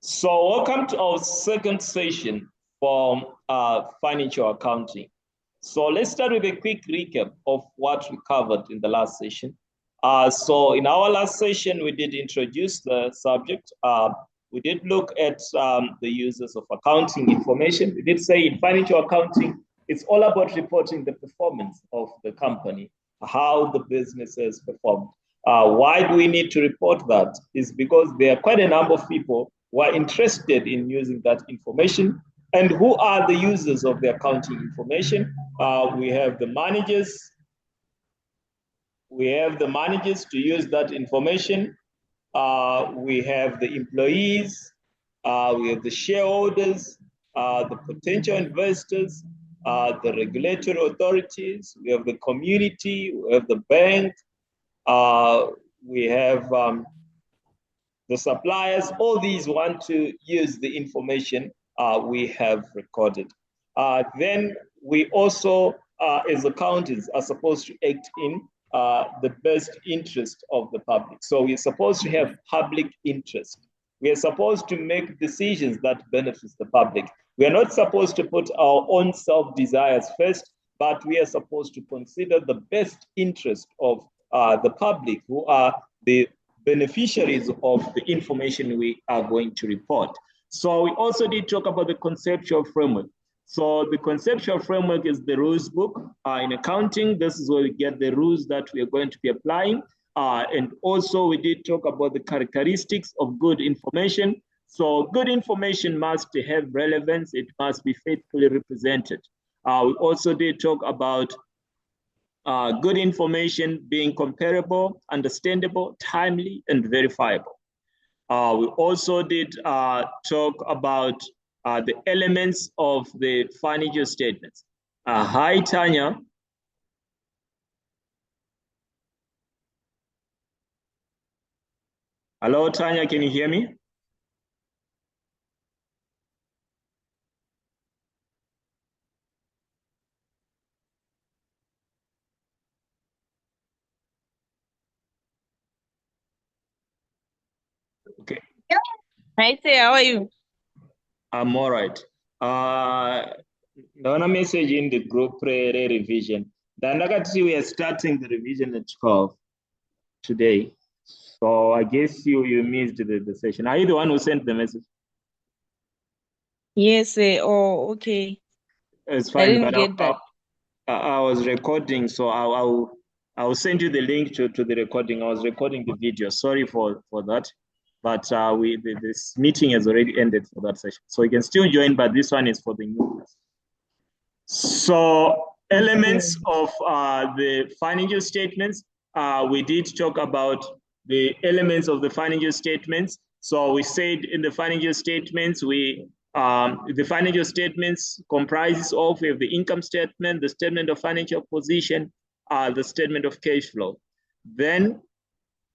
So welcome to our second session for financial accounting. So let's start with a quick recap of what we covered in the last session. So in our last session, we did introduce the subject. We did look at the uses of accounting information. We did say in financial accounting, it's all about reporting the performance of the company, how the business has performed. Why do we need to report that? Is because there are quite a number of people who are interested in using that information. And who are the users of the accounting information? We have the managers. We have the managers to use that information. We have the employees. We have the shareholders, the potential investors, the regulatory authorities. We have the community. We have the bank. We have the suppliers. All these want to use the information we have recorded. Then we also, as accountants, are supposed to act in the best interest of the public. So we're supposed to have public interest. We are supposed to make decisions that benefit the public. We are not supposed to put our own self-desires first, but we are supposed to consider the best interest of the public, who are the beneficiaries of the information we are going to report. So we also did talk about the conceptual framework. So the conceptual framework is the rules book. In accounting, this is where we get the rules that we are going to be applying. And also we did talk about the characteristics of good information. So good information must have relevance. It must be faithfully represented. We also did talk about good information being comparable, understandable, timely, and verifiable. We also did talk about the elements of the financial statements. Hi, Tanya. Hello, Tanya, can you hear me? Okay. Hi, Tay, how are you? I'm all right. Naona message in the group revision. Dandakati, we are starting the revision at 12 today. So I guess you missed the session. Are you the one who sent the message? Yes, oh, okay. It's I fine, didn't but get that. I was recording, so I will send you the link to the recording. I was recording the video. Sorry for that, but this meeting has already ended for that session, so you can still join. But this one is for the new class. So elements of the financial statements. We did talk about the elements of the financial statements. So we said in the financial statements, the financial statements comprises of we have the income statement, the statement of financial position, the statement of cash flow. Then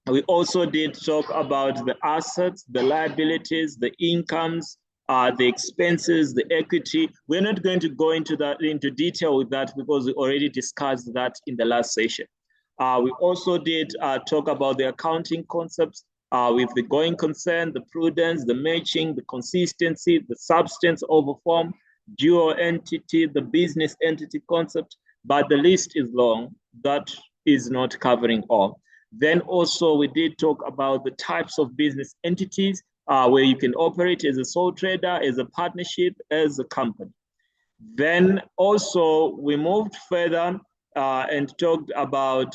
we also did talk about the assets, the liabilities, the incomes, the expenses, the equity. We're not going to go into detail with that because we already discussed that in the last session. We also did talk about the accounting concepts with the going concern, the prudence, the matching, the consistency, the substance over form, dual entity, the business entity concept, but the list is long. That is not covering all. Then also we did talk about the types of business entities where you can operate as a sole trader, as a partnership, as a company. Then also we moved further and talked about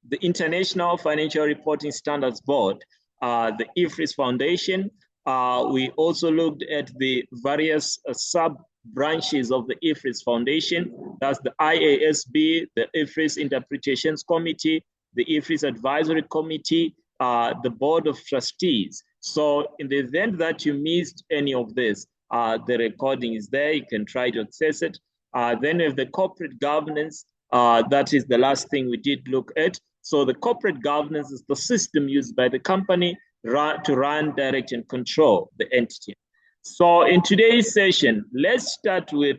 the International Financial Reporting Standards Board, the IFRS Foundation. We also looked at the various sub-branches of the IFRS Foundation. That's the IASB, the IFRS Interpretations Committee, the IFRS Advisory Committee, the Board of Trustees. So in the event that you missed any of this, the recording is there. You can try to access it. Then we have the corporate governance. That is the last thing we did look at. So the corporate governance is the system used by the company to run, direct, and control the entity. So in today's session, let's start with,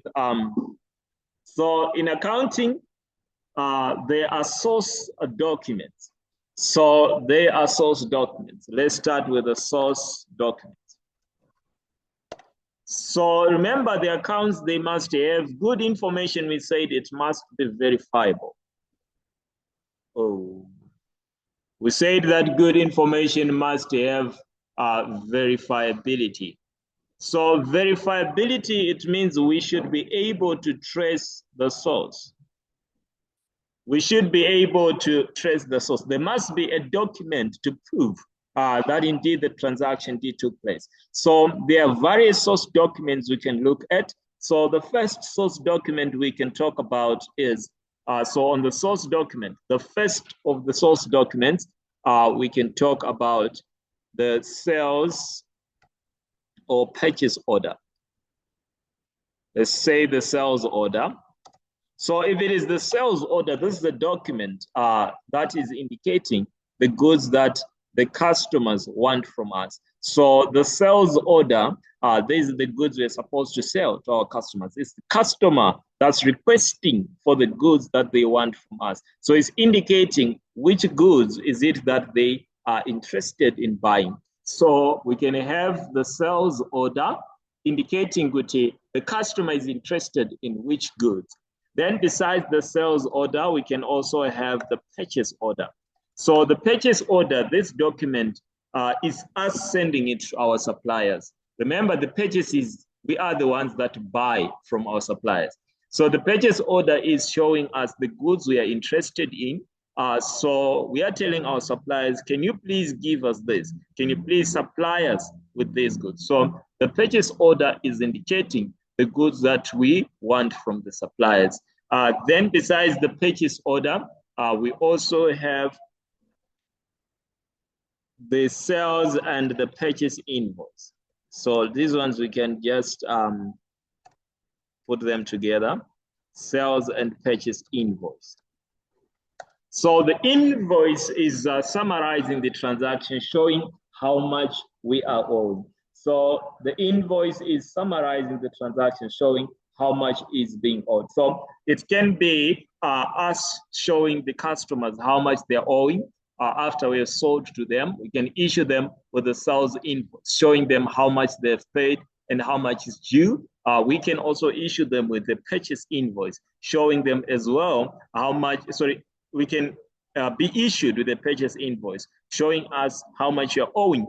so in accounting, there are source documents. So they are source documents. Let's start with the source documents. So remember, the accounts, they must have good information. We said it must be verifiable. Oh, we said that good information must have verifiability. So verifiability, it means we should be able to trace the source. We should be able to trace the source. There must be a document to prove that indeed the transaction did took place. So there are various source documents we can look at. So the first source document we can talk about is, so on the source document, the first of the source documents, we can talk about the sales or purchase order. Let's say the sales order. So if it is the sales order, this is the document that is indicating the goods that the customers want from us. So the sales order, these are the goods we're supposed to sell to our customers. It's the customer that's requesting for the goods that they want from us. So it's indicating which goods is it that they are interested in buying. So we can have the sales order indicating which the customer is interested in which goods. Then besides the sales order, we can also have the purchase order. So the purchase order, this document is us sending it to our suppliers. Remember, the purchase is, we are the ones that buy from our suppliers. So the purchase order is showing us the goods we are interested in. So we are telling our suppliers, can you please give us this? Can you please supply us with these goods? So the purchase order is indicating the goods that we want from the suppliers. Then besides the purchase order, we also have the sales and the purchase invoice. So these ones we can just put them together, sales and purchase invoice. So the invoice is summarizing the transaction, showing how much we are owed. So the invoice is summarizing the transaction, showing how much is being owed. So it can be us showing the customers how much they're owing. After we have sold to them, we can issue them with a sales invoice, showing them how much they've paid and how much is due. We can also issue them with the purchase invoice, showing them as well how much, we can be issued with a purchase invoice, showing us how much you're owing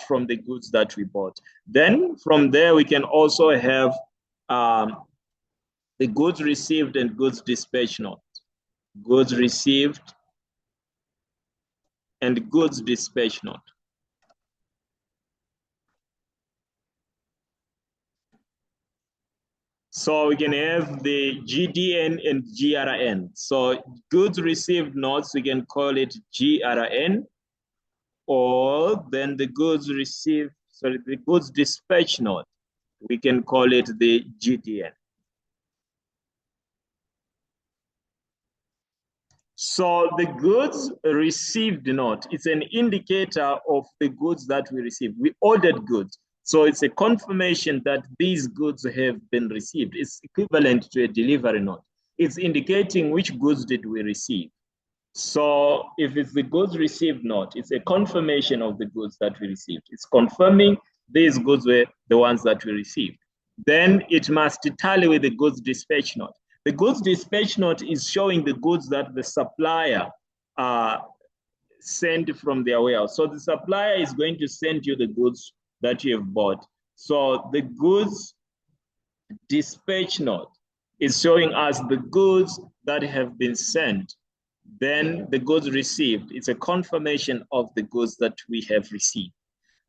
from the goods that we bought. Then from there, we can also have the goods received and goods dispatched note. Goods received and goods dispatched note. So we can have the GDN and GRN. So goods received notes, we can call it GRN, or then the goods received, the goods dispatch note, we can call it the GDN. So the goods received note, it's an indicator of the goods that we received. We ordered goods. So it's a confirmation that these goods have been received. It's equivalent to a delivery note. It's indicating which goods did we receive. So if it's the goods received note, it's a confirmation of the goods that we received. It's confirming these goods were the ones that we received. Then it must tally with the goods dispatch note. The goods dispatch note is showing the goods that the supplier sent from their warehouse. So the supplier is going to send you the goods that you have bought. So the goods dispatch note is showing us the goods that have been sent. Then the goods received, it's a confirmation of the goods that we have received.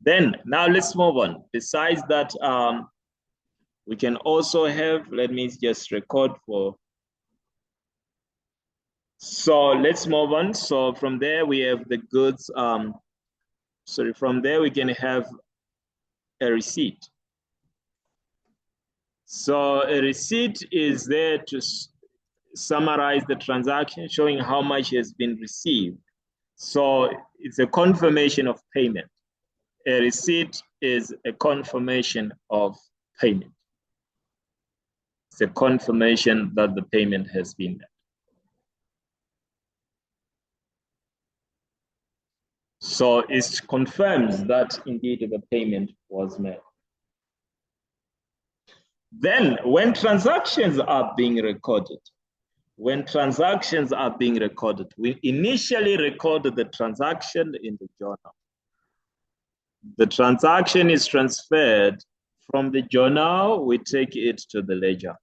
Then now let's move on. Besides that, we can also have, let me just record for. So let's move on. So from there we have the goods, from there we can have a receipt. So a receipt is there to summarize the transaction, showing how much has been received. So it's a confirmation of payment. A receipt is a confirmation of payment. It's a confirmation that the payment has been made. So it confirms that indeed the payment was made. Then when transactions are being recorded, we initially record the transaction in the journal. The transaction is transferred from the journal, we take it to the ledger.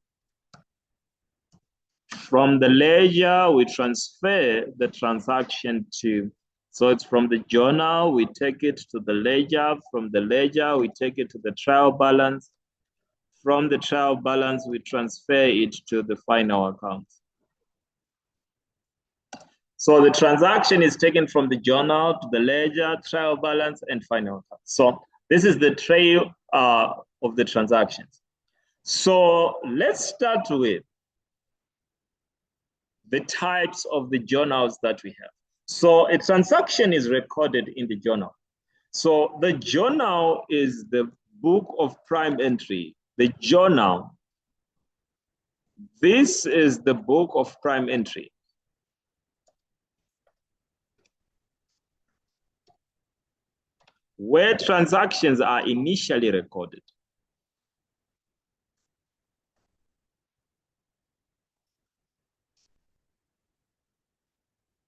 From the ledger, we transfer the transaction to, so it's from the journal, we take it to the ledger. From the ledger, we take it to the trial balance. From the trial balance, we transfer it to the final account. So the transaction is taken from the journal to the ledger, trial balance, and final account. So this is the trail of the transactions. So let's start with the types of the journals that we have. So a transaction is recorded in the journal. So the journal is the book of prime entry. The journal, this is the book of prime entry. Where transactions are initially recorded.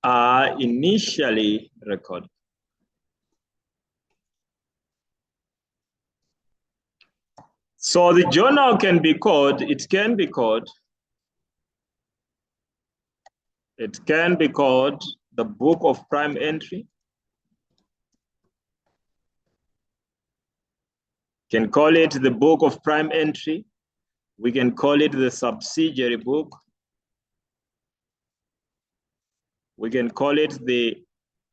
Are initially recorded. So the journal can be called, it can be called the book of prime entry. Can call it the book of prime entry. We can call it the subsidiary book. We can call it the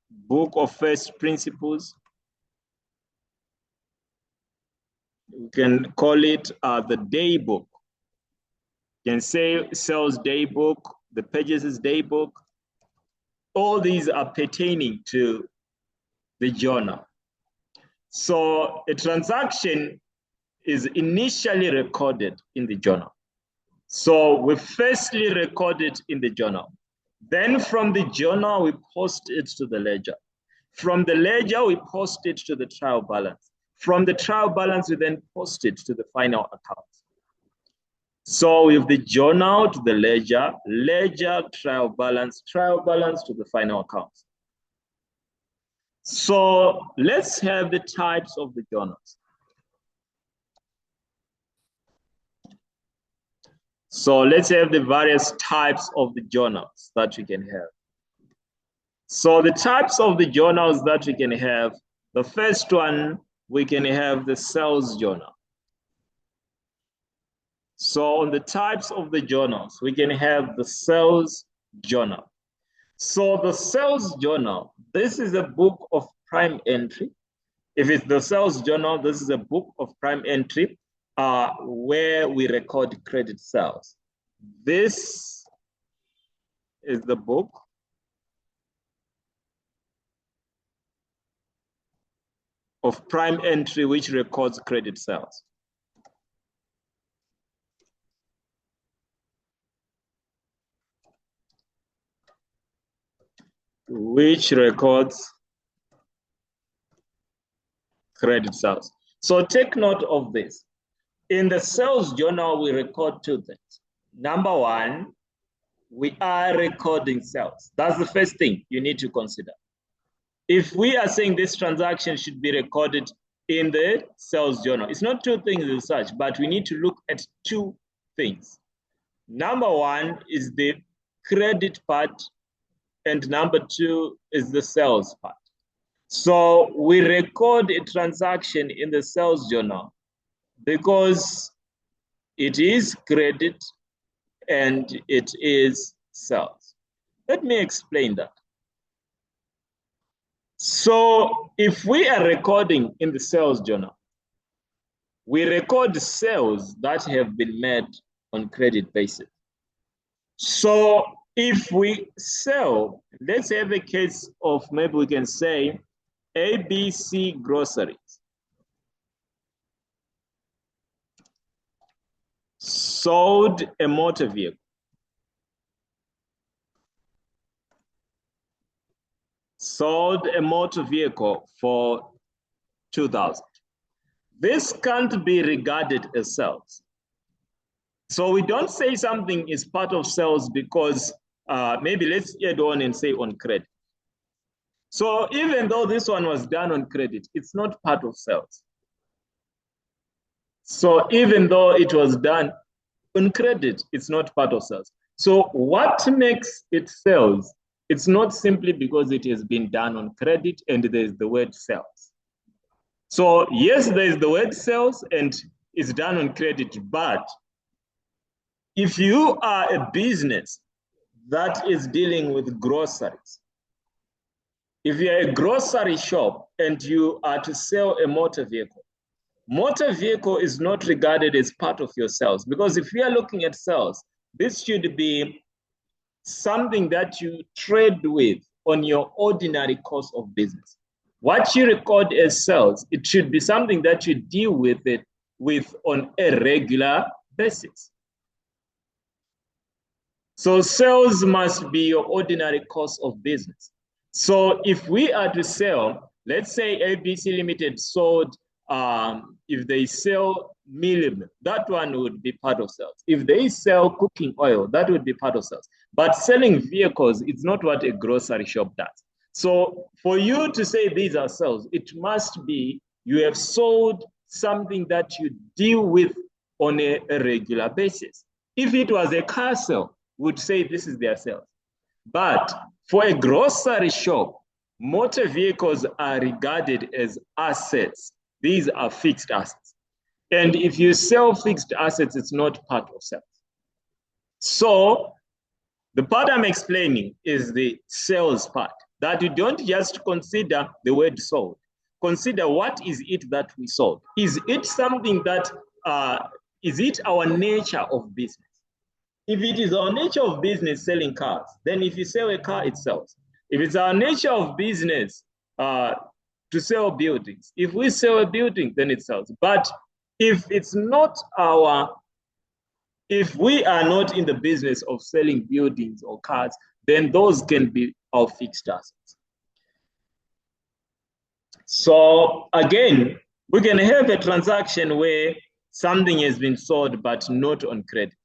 book of first principles. We can call it the day book. You can say sales day book, the purchases day book. All these are pertaining to the journal. So a transaction is initially recorded in the journal. So we firstly record it in the journal. Then from the journal, we post it to the ledger. From the ledger, we post it to the trial balance. From the trial balance, we then post it to the final account. So we have the journal to the ledger, ledger, trial balance to the final account. So let's have the types of the journals. So let's have the various types of the journals that we can have. So the types of the journals that we can have, the first one, we can have the sales journal. So on the types of the journals, we can have the sales journal. So the sales journal, this is a book of prime entry. If it's the sales journal, this is a book of prime entry where we record credit sales. This is the book of prime entry which records credit sales. Which records credit sales. So take note of this. In the sales journal, we record two things. Number one, we are recording sales. That's the first thing you need to consider. If we are saying this transaction should be recorded in the sales journal, it's not two things as such, but we need to look at two things. Number one is the credit part, and number two is the sales part. So we record a transaction in the sales journal because it is credit and it is sales. Let me explain that. So if we are recording in the sales journal, we record sales that have been made on credit basis. So if we sell, let's have a case of, maybe we can say ABC Groceries. Sold a motor vehicle. sold a motor vehicle for 2,000. This can't be regarded as sales. So we don't say something is part of sales because maybe let's add on and say on credit. So even though this one was done on credit, it's not part of sales. So even though it was done on credit, it's not part of sales. So what makes it sales? It's not simply because it has been done on credit and there's the word sales. So yes, there's the word sales and it's done on credit, but if you are a business that is dealing with groceries, if you're a grocery shop and you are to sell a motor vehicle is not regarded as part of your sales, because if we are looking at sales, this should be something that you trade with on your ordinary course of business. What you record as sales, it should be something that you deal with on a regular basis. So sales must be your ordinary course of business. So if we are to sell, let's say ABC Limited sold, if they sell milk, that one would be part of sales. If they sell cooking oil, that would be part of sales. But selling vehicles, it's not what a grocery shop does. So for you to say these are sales, it must be you have sold something that you deal with on a regular basis. If it was a car sale, would say this is their sales. But for a grocery shop, motor vehicles are regarded as assets. These are fixed assets. And if you sell fixed assets, it's not part of sales. So the part I'm explaining is the sales part, that you don't just consider the word sold. Consider what is it that we sold. Is it something that, is it our nature of business? If it is our nature of business selling cars, then if you sell a car, it sells. If it's our nature of business to sell buildings, if we sell a building, then it sells. But if it's not if we are not in the business of selling buildings or cars, then those can be our fixed assets. So again, we can have a transaction where something has been sold but not on credit.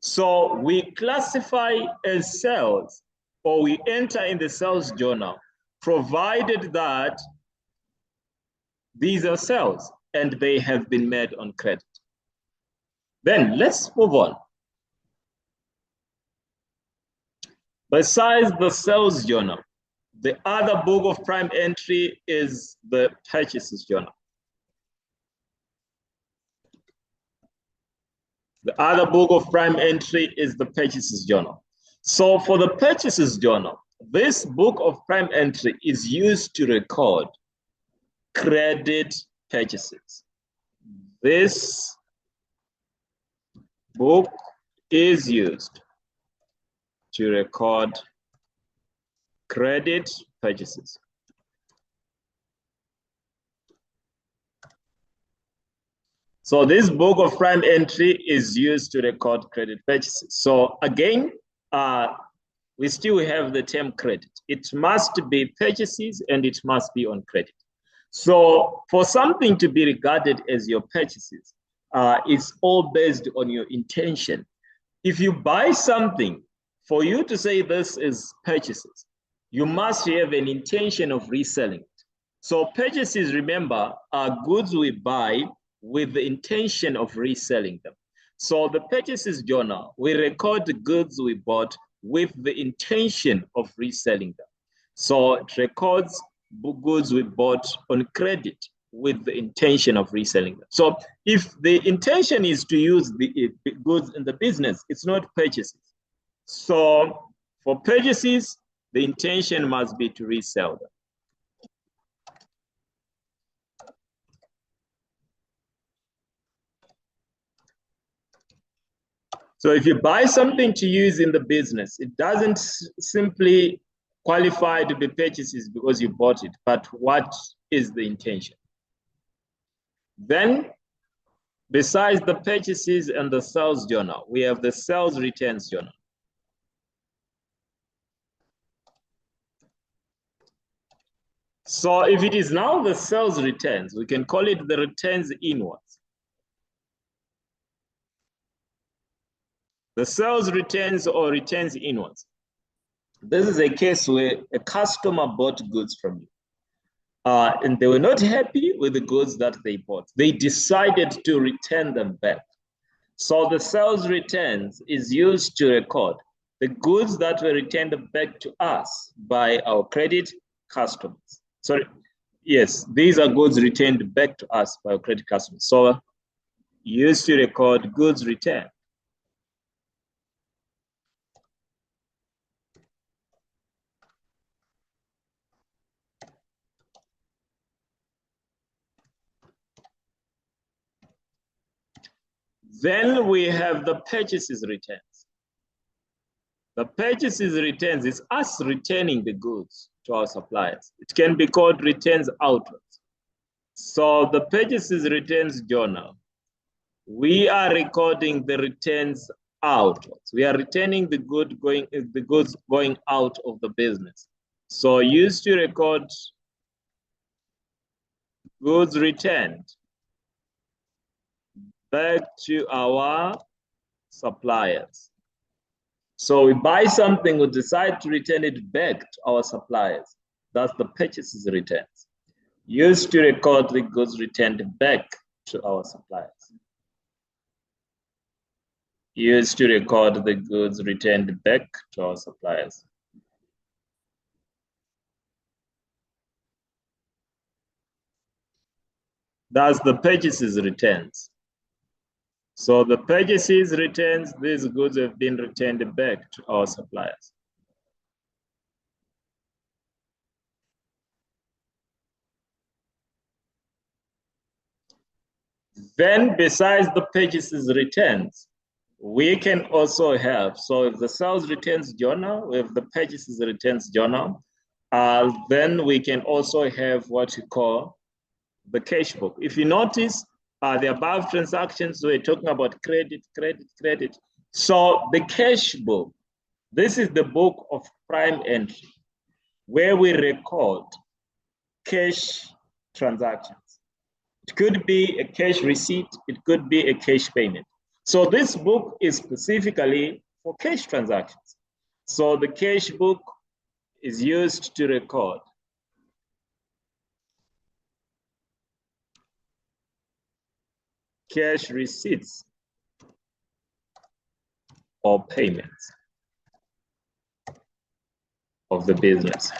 So we classify as sales, or we enter in the sales journal, provided that these are sales and they have been made on credit. Then let's move on. Besides the sales journal, the other book of prime entry is the purchases journal. The other book of prime entry is the purchases journal. So for the purchases journal, this book of prime entry is used to record credit purchases. This book is used to record credit purchases. So this book of prime entry is used to record credit purchases. So again, we still have the term credit. It must be purchases and it must be on credit. So for something to be regarded as your purchases, it's all based on your intention. If you buy something, for you to say this is purchases, you must have an intention of reselling it. So purchases, remember, are goods we buy with the intention of reselling them. So the purchases journal, we record the goods we bought with the intention of reselling them. So it records goods we bought on credit with the intention of reselling them. So if the intention is to use the goods in the business, it's not purchases. So for purchases, the intention must be to resell them. So if you buy something to use in the business, it doesn't simply qualify to be purchases because you bought it, but what is the intention? Then, besides the purchases and the sales journal, we have the sales returns journal. So if it is now the sales returns, we can call it the returns inwards. The sales returns or returns inwards. This is a case where a customer bought goods from you. And they were not happy with the goods that they bought. They decided to return them back. So the sales returns is used to record the goods that were returned back to us by our credit customers. Sorry, yes, these are goods returned back to us by our credit customers. So used to record goods returned. Then we have the purchases returns. The purchases returns is us returning the goods to our suppliers. It can be called returns outwards. So the purchases returns journal, we are recording the returns outwards. We are returning the goods going out of the business. So used to record goods returned back to our suppliers. So we buy something, we decide to return it back to our suppliers. That's the purchases returns. Used to record the goods returned back to our suppliers. Used to record the goods returned back to our suppliers. That's the purchases returns. So the purchases returns, these goods have been returned back to our suppliers. Then besides the purchases returns, we can also have, so if the sales returns journal, if the purchases returns journal, then we can also have what you call the cash book. If you notice, the above transactions, we're talking about credit, credit, credit. So the cash book, this is the book of prime entry, where we record cash transactions. It could be a cash receipt, it could be a cash payment. So this book is specifically for cash transactions. So the cash book is used to record cash receipts or payments of the business.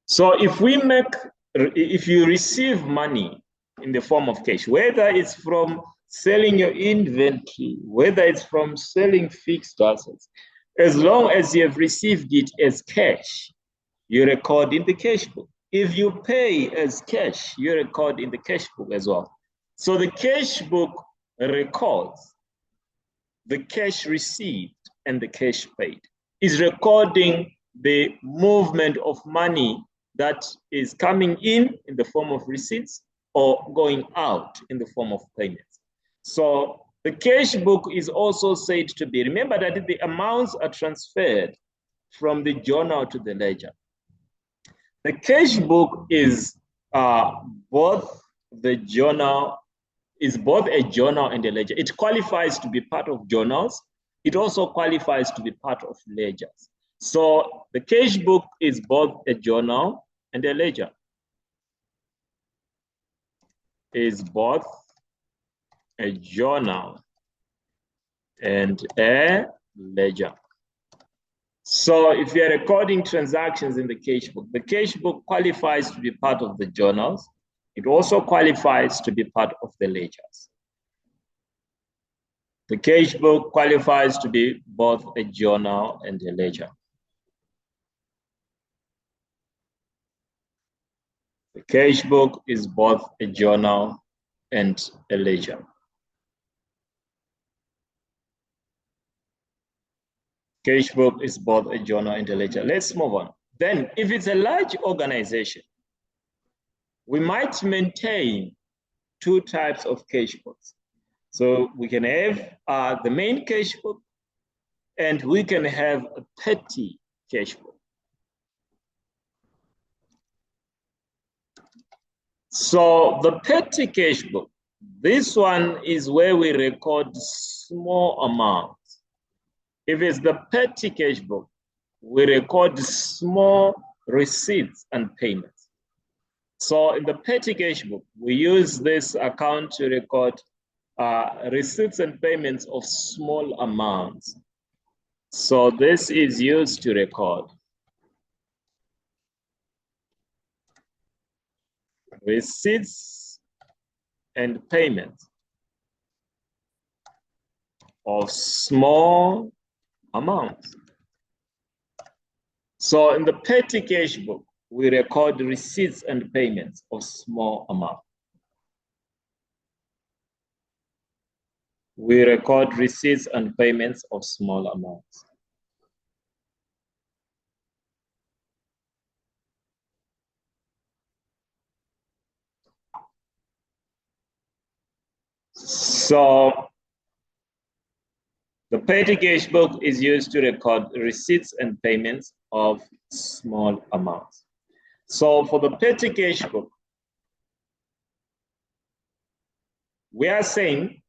So if you receive money in the form of cash, whether it's from selling your inventory, whether it's from selling fixed assets, as long as you have received it as cash, you record in the cash book. If you pay as cash, you record in the cash book as well. So the cash book records the cash received and the cash paid. Is recording the movement of money that is coming in the form of receipts or going out in the form of payments. So the cash book is also said to be, remember that the amounts are transferred from the journal to the ledger. The cash book is both a journal and a ledger. It qualifies to be part of journals. It also qualifies to be part of ledgers. So the cash book is both a journal and a ledger. Is both a journal and a ledger. So if you're recording transactions in the cash book qualifies to be part of the journals. It also qualifies to be part of the ledgers. The cash book qualifies to be both a journal and a ledger. The cash book is both a journal and a ledger. Cash book is both a journal and a ledger. Let's move on. Then, if it's a large organization, we might maintain two types of cash books. So we can have the main cash book and we can have a petty cash book. So the petty cash book, this one is where we record small amounts. If it's the petty cash book, we record small receipts and payments. So in the petty cash book, we use this account to record receipts and payments of small amounts. So this is used to record receipts and payments of small amounts. So in the petty cash book, we record receipts and payments of small amounts. We record receipts and payments of small amounts. So the petty cash book is used to record receipts and payments of small amounts. So for the petty cash book, we are saying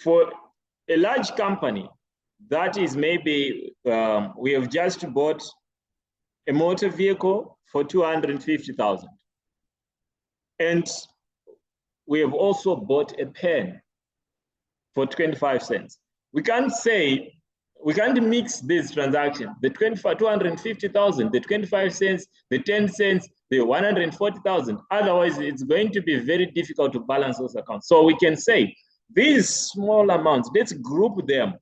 for a large company, that is maybe we have just bought a motor vehicle for 250,000. And we have also bought a pen for 25 cents. We can't mix these transactions, the 250,000, the 25 cents, the 10 cents, the 140,000. Otherwise, it's going to be very difficult to balance those accounts. So we can say these small amounts, let's group them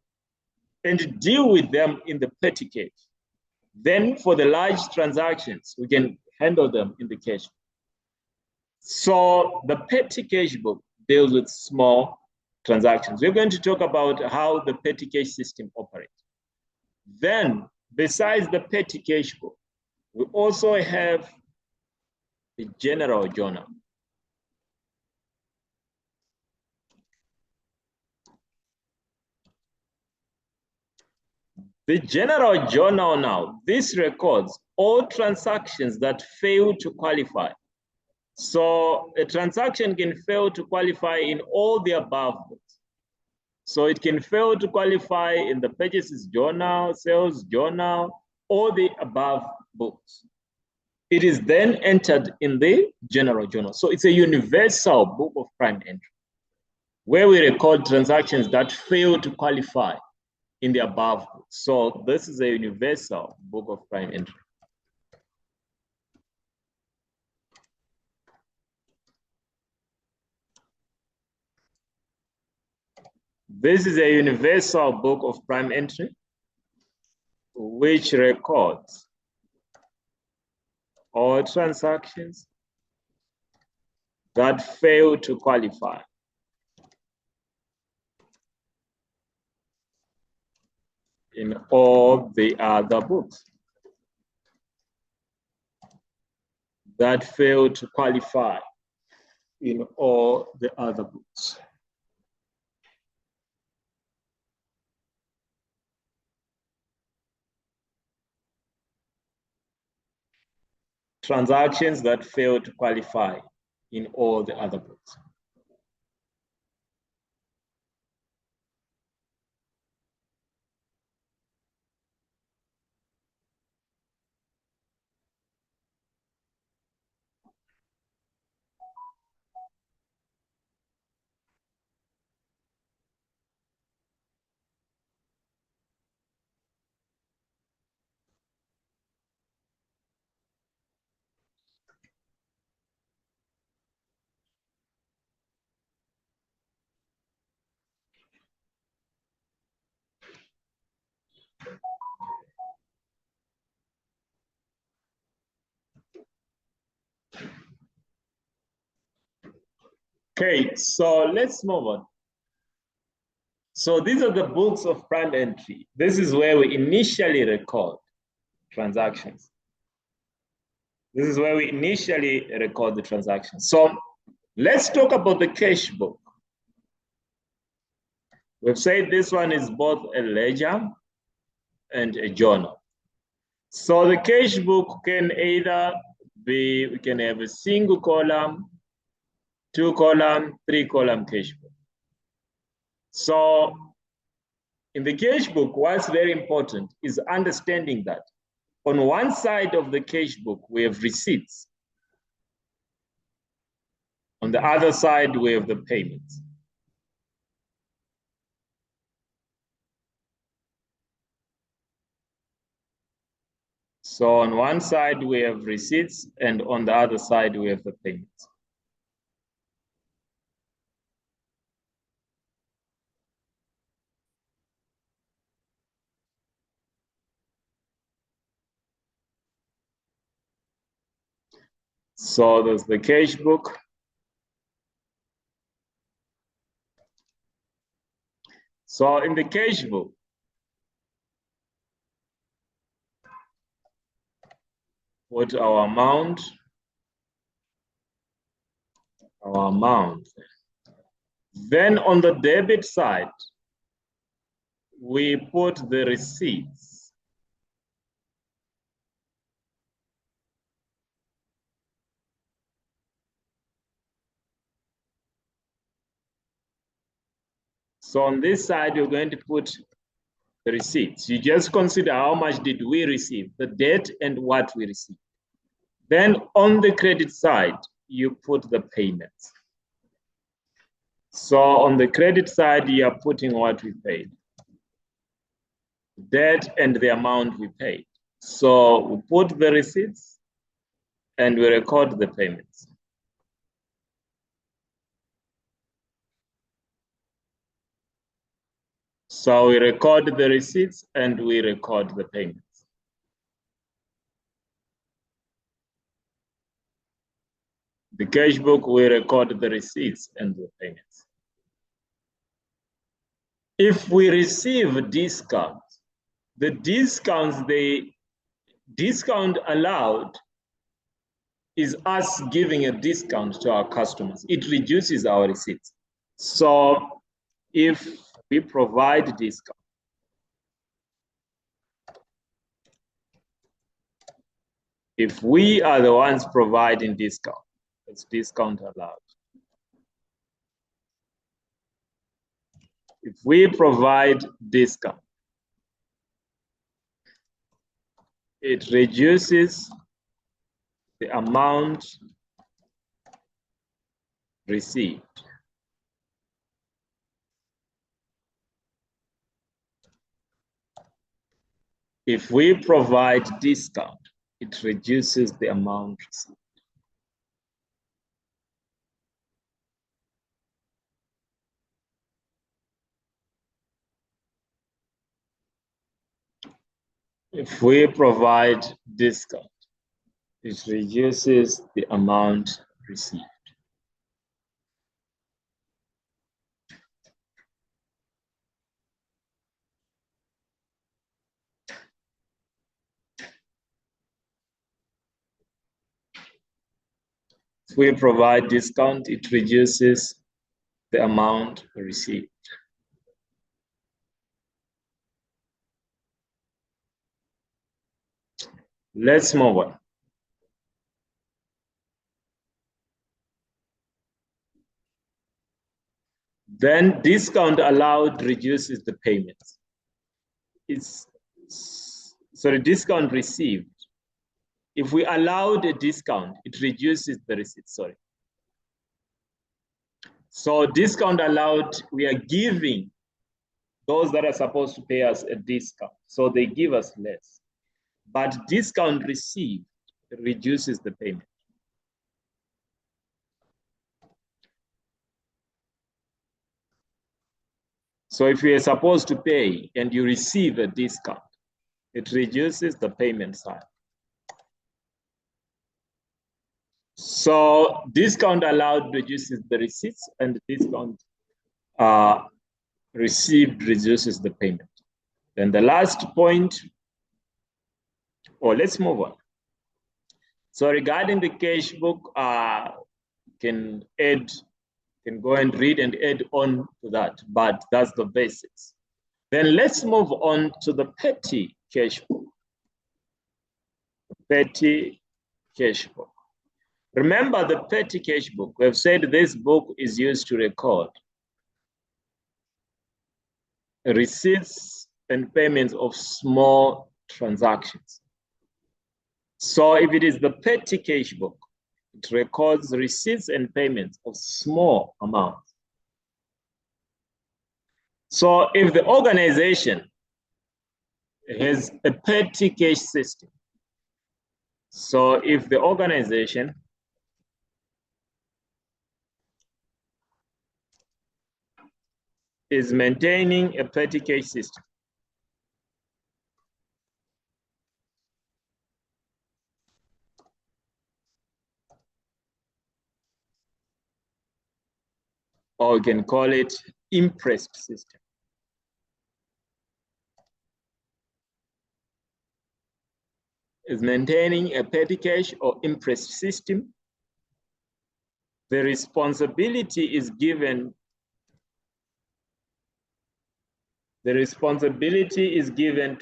and deal with them in the petty cash. Then for the large transactions, we can handle them in the cash. So the petty cash book deals with small transactions. We're going to talk about how the petty cash system operates. Then, besides the petty cash book, we also have the general journal. The general journal now, this records all transactions that fail to qualify. So a transaction can fail to qualify in all the above books. So it can fail to qualify in the purchases journal, sales journal, all the above books. It is then entered in the general journal. So it's a universal book of prime entry where we record transactions that fail to qualify in the above books. So this is a universal book of prime entry. This is a universal book of prime entry, which records all transactions that fail to qualify in all the other books that fail to qualify in all the other books. Transactions that fail to qualify in all the other books. Okay, so let's move on. So these are the books of prime entry. This is where we initially record transactions. This is where we initially record the transactions. So let's talk about the cash book. We've said this one is both a ledger and a journal. So the cash book can either we can have a single column, 2 column, 3 column cash book. So in the cash book, what's very important is understanding that on one side of the cash book, we have receipts. On the other side, we have the payments. So on one side, we have receipts, and on the other side, we have the payments. So there's the cash book. So in the cash book, what our amount? Our amount. Then on the debit side, we put the receipts. So on this side, you're going to put the receipts. You just consider how much did we receive, the debt and what we received. Then on the credit side, you put the payments. So on the credit side, you are putting what we paid, debt and the amount we paid. So we put the receipts and we record the payments. So we record the receipts and we record the payments. The cash book, we record the receipts and the payments. If we receive discounts, the discount allowed is us giving a discount to our customers. It reduces our receipts. So if we provide discount, if we are the ones providing discount, it's discount allowed. If we provide discount, it reduces the amount received. If we provide discount, it reduces the amount received. If we provide discount, it reduces the amount received. If we provide discount, it reduces the amount received. Let's move on. Then discount allowed reduces the payments. Discount received. If we allowed a discount, it reduces the receipt, So discount allowed, we are giving those that are supposed to pay us a discount. So they give us less. But discount received reduces the payment. So if you are supposed to pay and you receive a discount, it reduces the payment side. So discount allowed reduces the receipts and discount received reduces the payment. Then the last point, let's move on. So regarding the cash book, can go and read and add on to that, but that's the basics. Then let's move on to the petty cash book. Petty cash book. Remember the petty cash book. We have said this book is used to record receipts and payments of small transactions. So if it is the petty cash book, it records receipts and payments of small amounts. So if the organization has a petty cash system, so if the organization is maintaining a petty cash system, or we can call it impressed system. Is maintaining a petty cash or impressed system, the responsibility is given to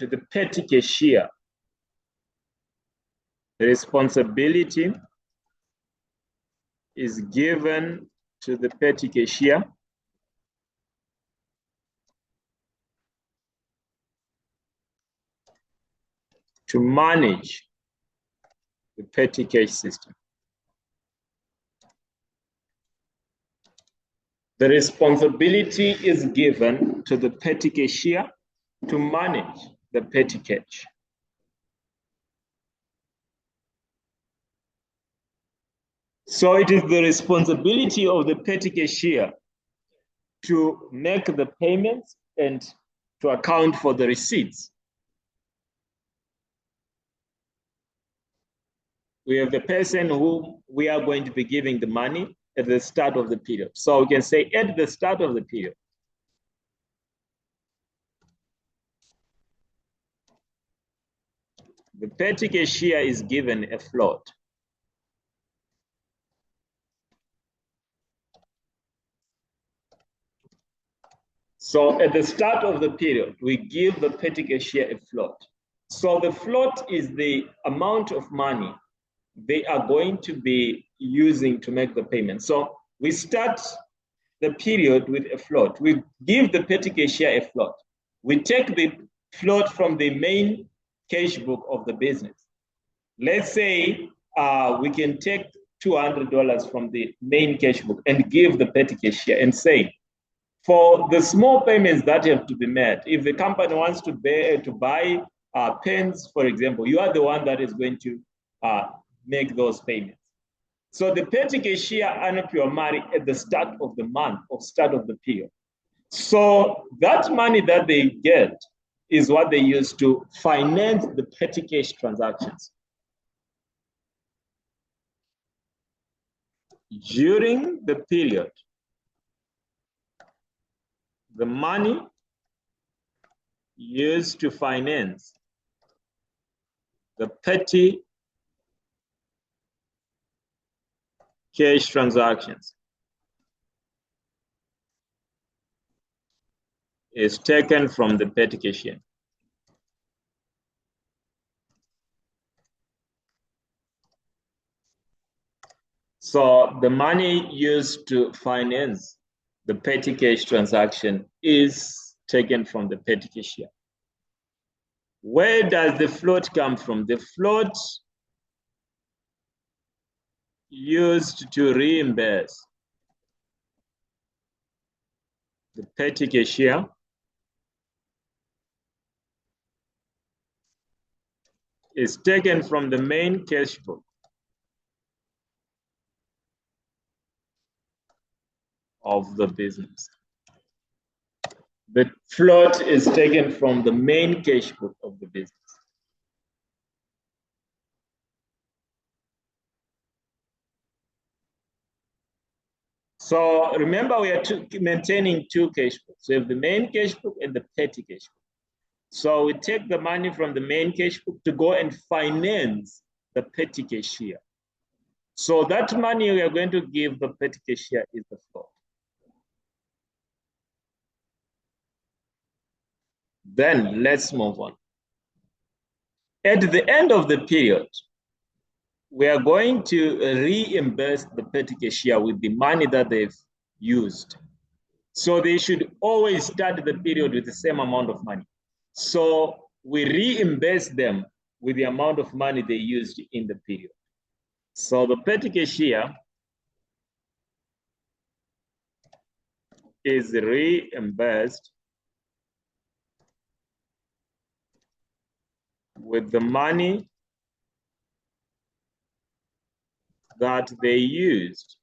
the petty cashier. The responsibility is given to the petty cashier to manage the petty cash system. The responsibility is given to the petty cashier to manage the petty cash. So it is the responsibility of the petty cashier to make the payments and to account for the receipts. We have the person whom we are going to be giving the money at the start of the period. So we can say at the start of the period, the petty cashier is given a float. So at the start of the period, we give the petty cashier a float. So the float is the amount of money they are going to be using to make the payment. So we start the period with a float. We give the petty cashier a float. We take the float from the main cash book of the business. Let's say we can take $200 from the main cash book and give the petty cashier and say, for the small payments that have to be made, if the company wants to buy pens, for example, you are the one that is going to make those payments. So the petty cashier earn up your money at the start of the month or start of the period. So that money that they get is what they use to finance the petty cash transactions. During the period, the money used to finance the petty cash transactions is taken from the petty cashier. So the money used to finance the petty cash transaction is taken from the petty cashier. Where does the float come from? The float used to reimburse the petty cashier is taken from the main cash book of the business. The float is taken from the main cash book of the business. So remember, we are maintaining two cash books. We have the main cash book and the petty cash book. So we take the money from the main cash book to go and finance the petty cashier. So that money we are going to give the petty cashier is the float. Then let's move on. At the end of the period, we are going to reimburse the petty cashier with the money that they've used. So they should always start the period with the same amount of money. So we reimburse them with the amount of money they used in the period. So the petty cashier is reimbursed with the money that they used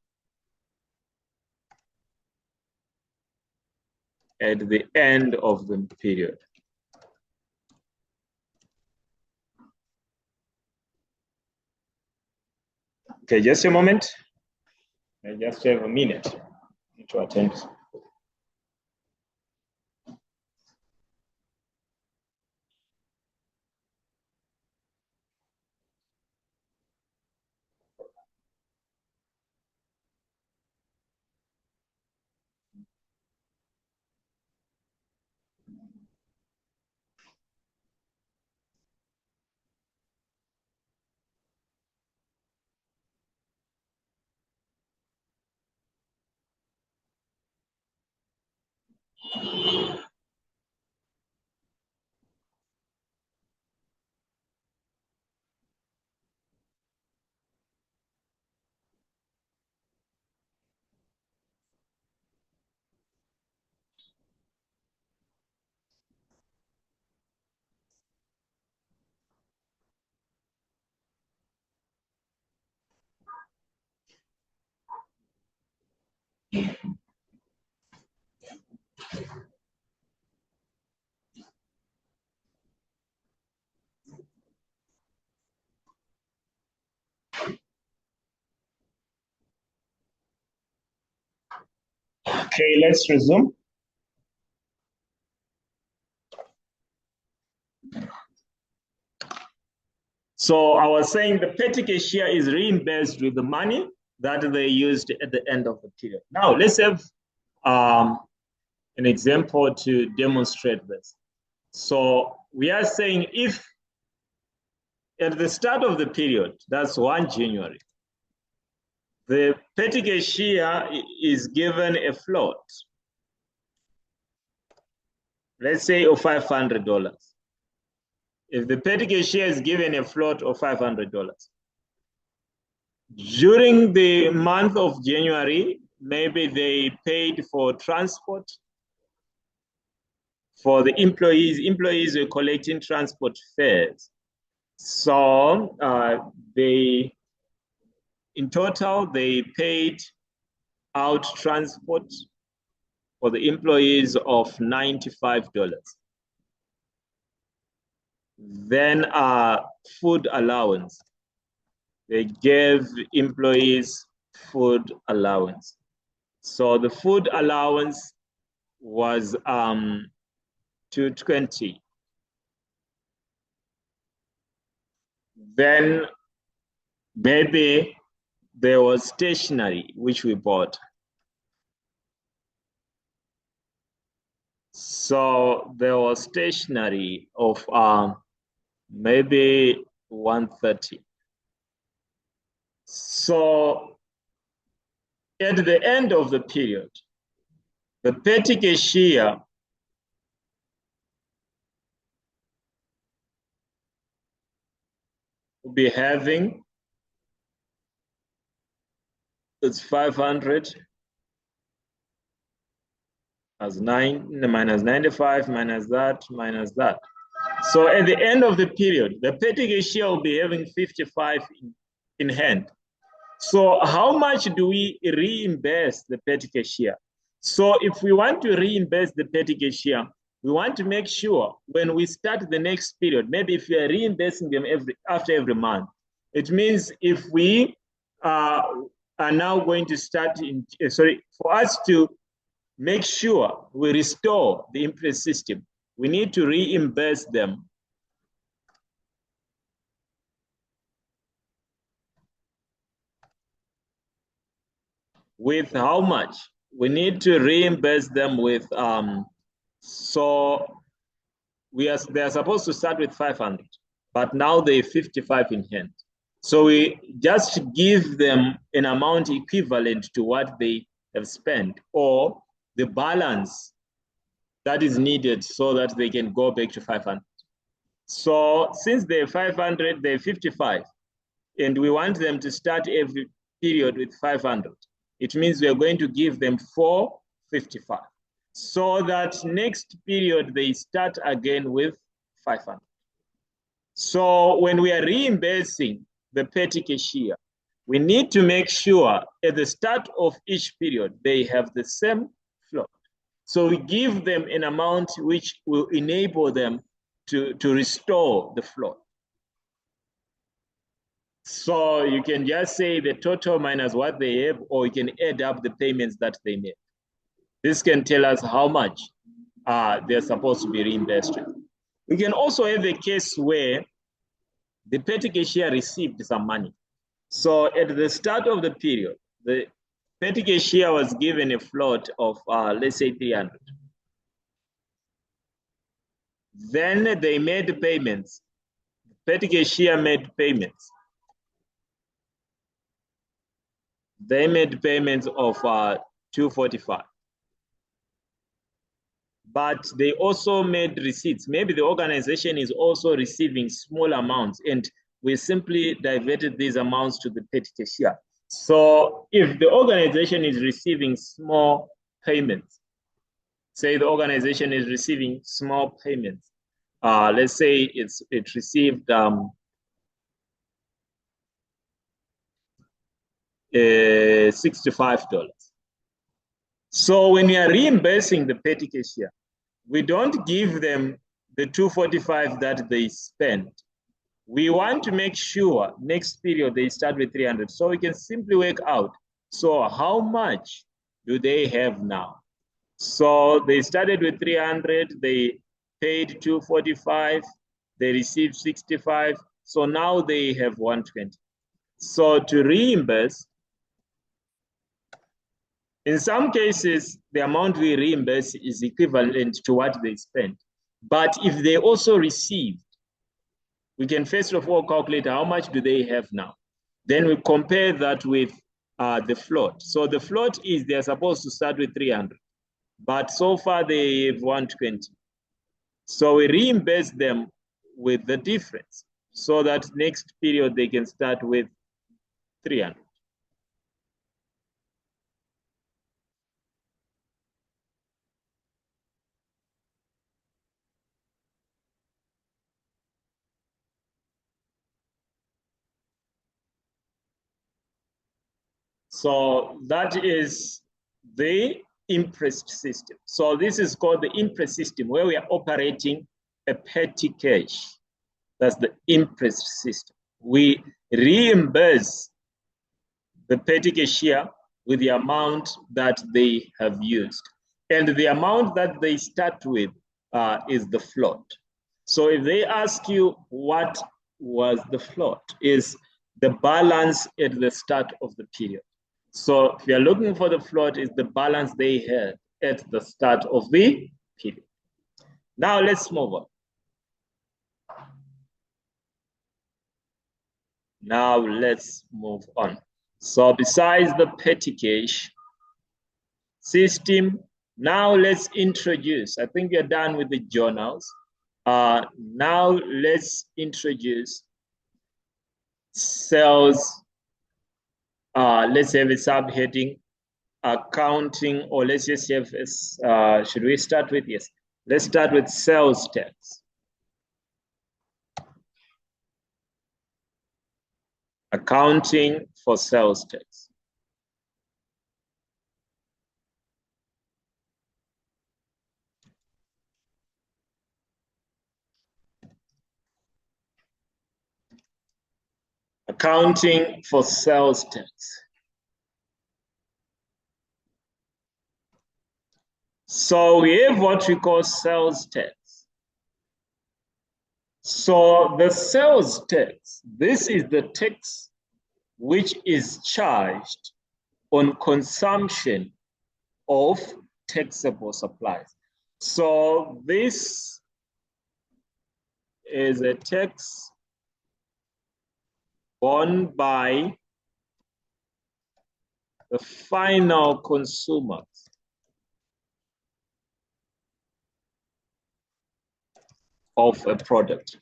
at the end of the period. Okay, just a moment. I just have a minute to attend. Okay, let's resume. So I was saying the petty cashier is reimbursed with the money that they used at the end of the period. Now let's have an example to demonstrate this. So we are saying if at the start of the period, that's 1 January, the petty cashier is given a float, let's say of $500. If the petty cashier is given a float of $500, during the month of January, maybe they paid for transport for the employees. Employees were collecting transport fares. So in total, they paid out transport for the employees of $95. Then food allowance. They gave employees food allowance. So the food allowance was $220. Then maybe there was stationery, which we bought. So there was stationery of maybe $130. So at the end of the period, the petty cashier will be having, it's 500 as 9 minus 95 minus that minus that. So at the end of the period, the petty cashier will be having 55 in hand. So how much do we reimburse the petty cashier? So if we want to reimburse the petty cashier, we want to make sure when we start the next period, maybe if we are reimbursing them after every month, it means if we are now going to start for us to make sure we restore the interest system, we need to reimburse them with how much? We need to reimburse them with, so they are supposed to start with 500, but now they 55 in hand. So we just give them an amount equivalent to what they have spent, or the balance that is needed so that they can go back to 500. So since they're 500, they're 55, and we want them to start every period with 500. It means we're going to give them 455, so that next period they start again with 500. So when we are reimbursing the petty cashier, we need to make sure at the start of each period, they have the same float. So we give them an amount which will enable them to restore the float. So you can just say the total minus what they have, or you can add up the payments that they made. This can tell us how much they're supposed to be reimbursed. We can also have a case where the petty cashier received some money. So at the start of the period, the petty cashier was given a float of, let's say, 300. Then they made payments. Petty cashier made payments. They made payments of 245. But they also made receipts. Maybe the organization is also receiving small amounts, and we simply diverted these amounts to the petty cashier. So if the organization is receiving small payments, say the organization is receiving small payments, let's say it received $65. So when we are reimbursing the petty cashier, we don't give them the 245 that they spent. We want to make sure next period they start with 300. So we can simply work out, so how much do they have now? So they started with 300, they paid 245, they received 65. So now they have 120. So to reimburse, in some cases, the amount we reimburse is equivalent to what they spent. But if they also received, we can first of all calculate how much do they have now. Then we compare that with the float. So the float is they're supposed to start with 300, but so far they have 120. So we reimburse them with the difference so that next period they can start with 300. So that is the impressed system. So this is called the impressed system, where we are operating a petty cash. That's the impressed system. We reimburse the petty cashier with the amount that they have used. And the amount that they start with is the float. So if they ask you what was the float, is the balance at the start of the period. So if you're looking for the float, is the balance they had at the start of the period. Now let's move on. Now let's move on. So besides the petty cash system, now let's introduce, I think we're done with the journals. Now let's introduce sales. Let's have a subheading, accounting, or let's just have, should we start with, yes, let's start with sales tax. Accounting for sales tax. Accounting for sales tax. So we have what we call sales tax. So the sales tax, this is the tax which is charged on consumption of taxable supplies. So this is a tax borne by the final consumers of a product.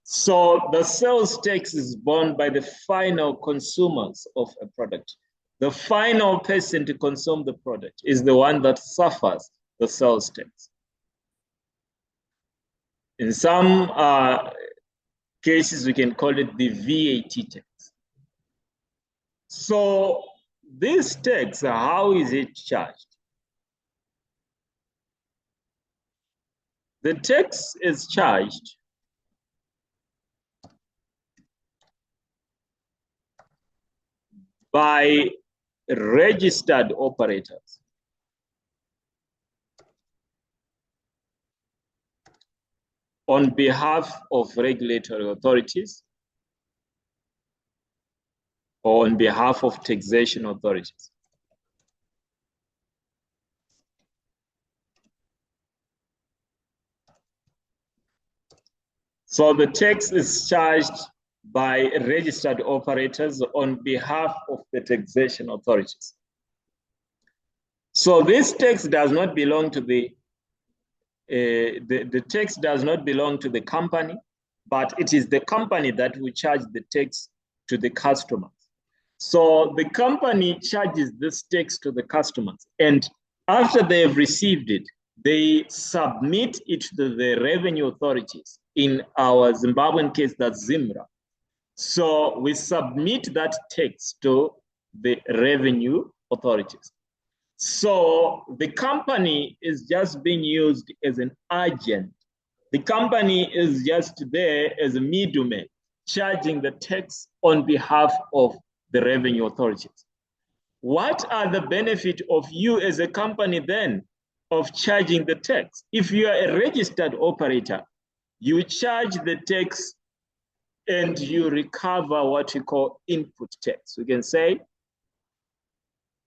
So the sales tax is borne by the final consumers of a product. The final person to consume the product is the one that suffers the sales tax. In some cases, we can call it the VAT tax. So this tax, how is it charged? The tax is charged by registered operators on behalf of regulatory authorities or on behalf of taxation authorities. So the tax is charged by registered operators on behalf of the taxation authorities. So this tax does not belong to the tax does not belong to the company, but it is the company that will charge the tax to the customers. So the company charges this tax to the customers, and after they have received it, they submit it to the revenue authorities. In our Zimbabwean case, that's ZIMRA. So we submit that tax to the revenue authorities. So the company is just being used as an agent. The company is just there as a middleman, charging the tax on behalf of the revenue authorities. What are the benefits of you as a company then of charging the tax? If you are a registered operator, you charge the tax and you recover what we call input tax. We can say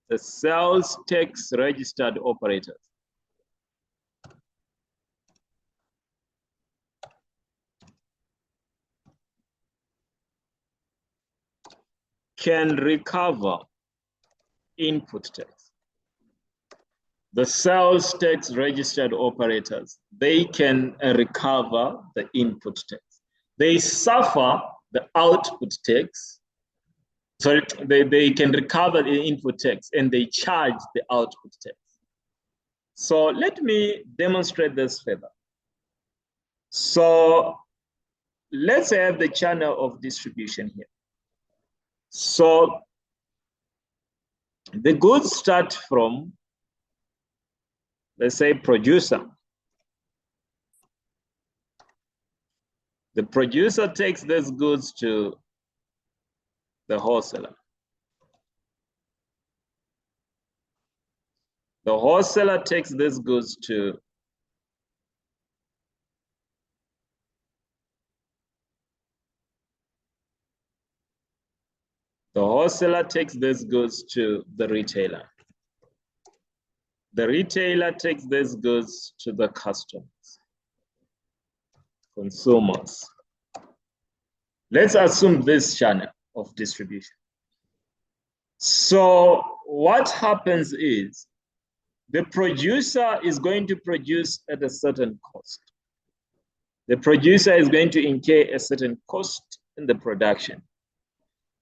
the sales tax registered operators can recover input tax. The sales tax registered operators, they can recover the input tax. They suffer the output tax. Sorry, they can recover the input tax and they charge the output tax. So let me demonstrate this further. So let's have the channel of distribution here. So the goods start from, let's say, producer. The producer takes these goods to the wholesaler. The wholesaler takes these goods to the wholesaler takes these goods to the retailer. The retailer takes these goods to the customers, consumers. Let's assume this channel of distribution. So what happens is the producer is going to produce at a certain cost. The producer is going to incur a certain cost in the production.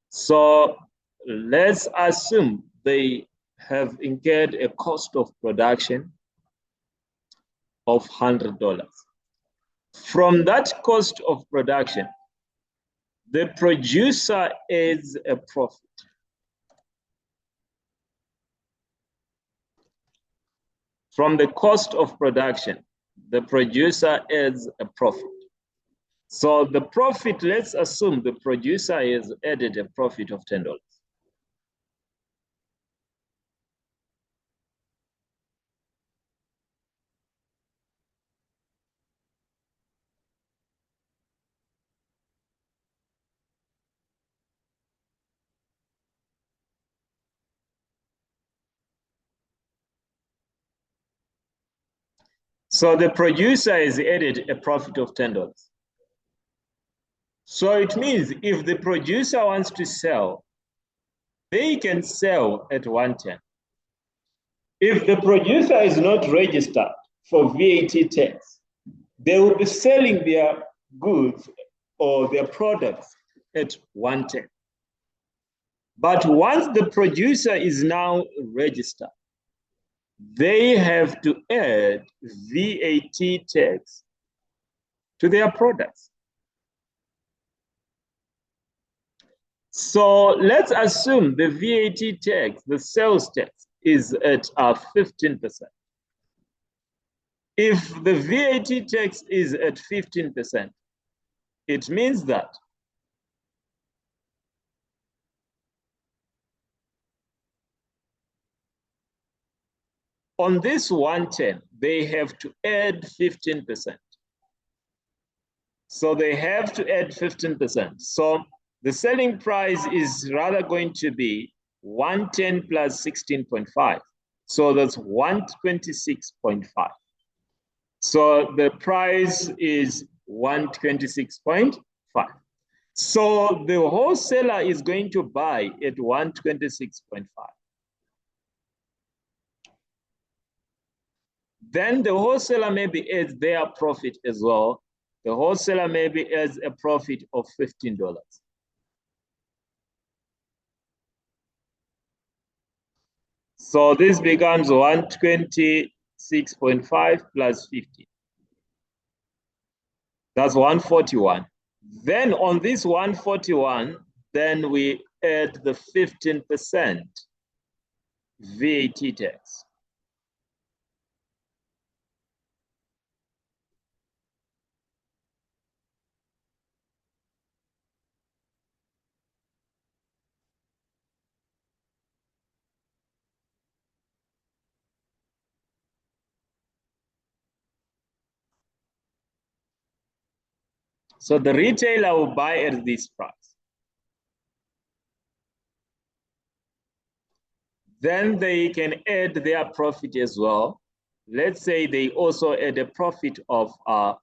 So let's assume they have incurred a cost of production of $100. From that cost of production, the producer adds a profit. From the cost of production, the producer adds a profit. So the profit, let's assume the producer has added a profit of $10. So the producer has added a profit of $10. So it means if the producer wants to sell, they can sell at 110. If the producer is not registered for VAT tax, they will be selling their goods or their products at 110. But once the producer is now registered, they have to add VAT tax to their products. So let's assume the VAT tax, the sales tax, is at 15%. If the VAT tax is at 15%, it means that on this 110, they have to add 15%. So they have to add 15%. So the selling price is rather going to be 110 plus 16.5. So that's 126.5. So the price is 126.5. So the wholesaler is going to buy at 126.5. Then the wholesaler maybe adds their profit as well. The wholesaler maybe adds a profit of $15. So this becomes 126.5 plus 50. That's 141. Then on this 141, then we add the 15% VAT tax. So the retailer will buy at this price. Then they can add their profit as well. Let's say they also add a profit of $10.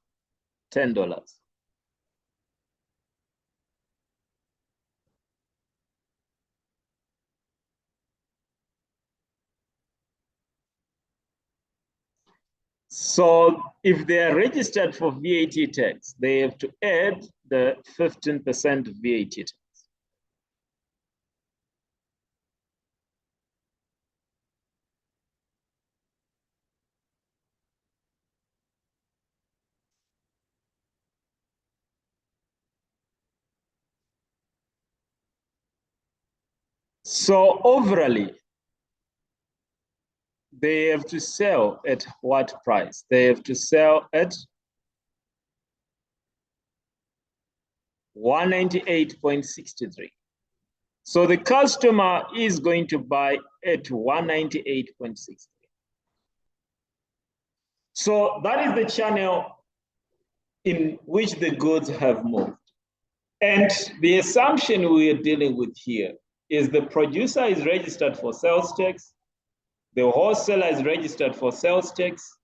So if they are registered for VAT tax, they have to add the 15% VAT tax. So overall, they have to sell at what price? They have to sell at 198.63. So the customer is going to buy at 198.63. So that is the channel in which the goods have moved. And the assumption we are dealing with here is the producer is registered for sales tax, the wholesaler is registered for sales tax,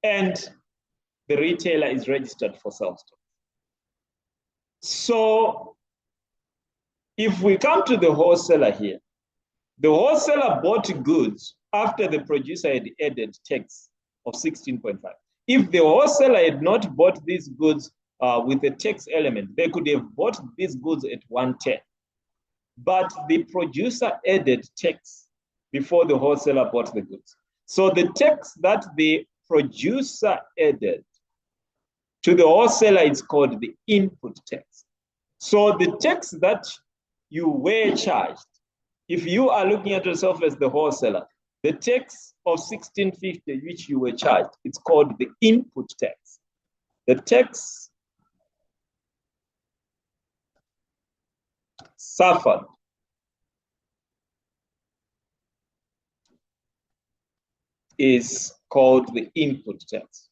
and the retailer is registered for sales tax. So if we come to the wholesaler here, the wholesaler bought goods after the producer had added tax of 16.5. If the wholesaler had not bought these goods with a tax element, they could have bought these goods at 110. But the producer added tax before the wholesaler bought the goods. So the tax that the producer added to the wholesaler is called the input tax. So the tax that you were charged, if you are looking at yourself as the wholesaler, the tax of 1650 which you were charged, it's called the input tax. The tax suffered is called the input tax.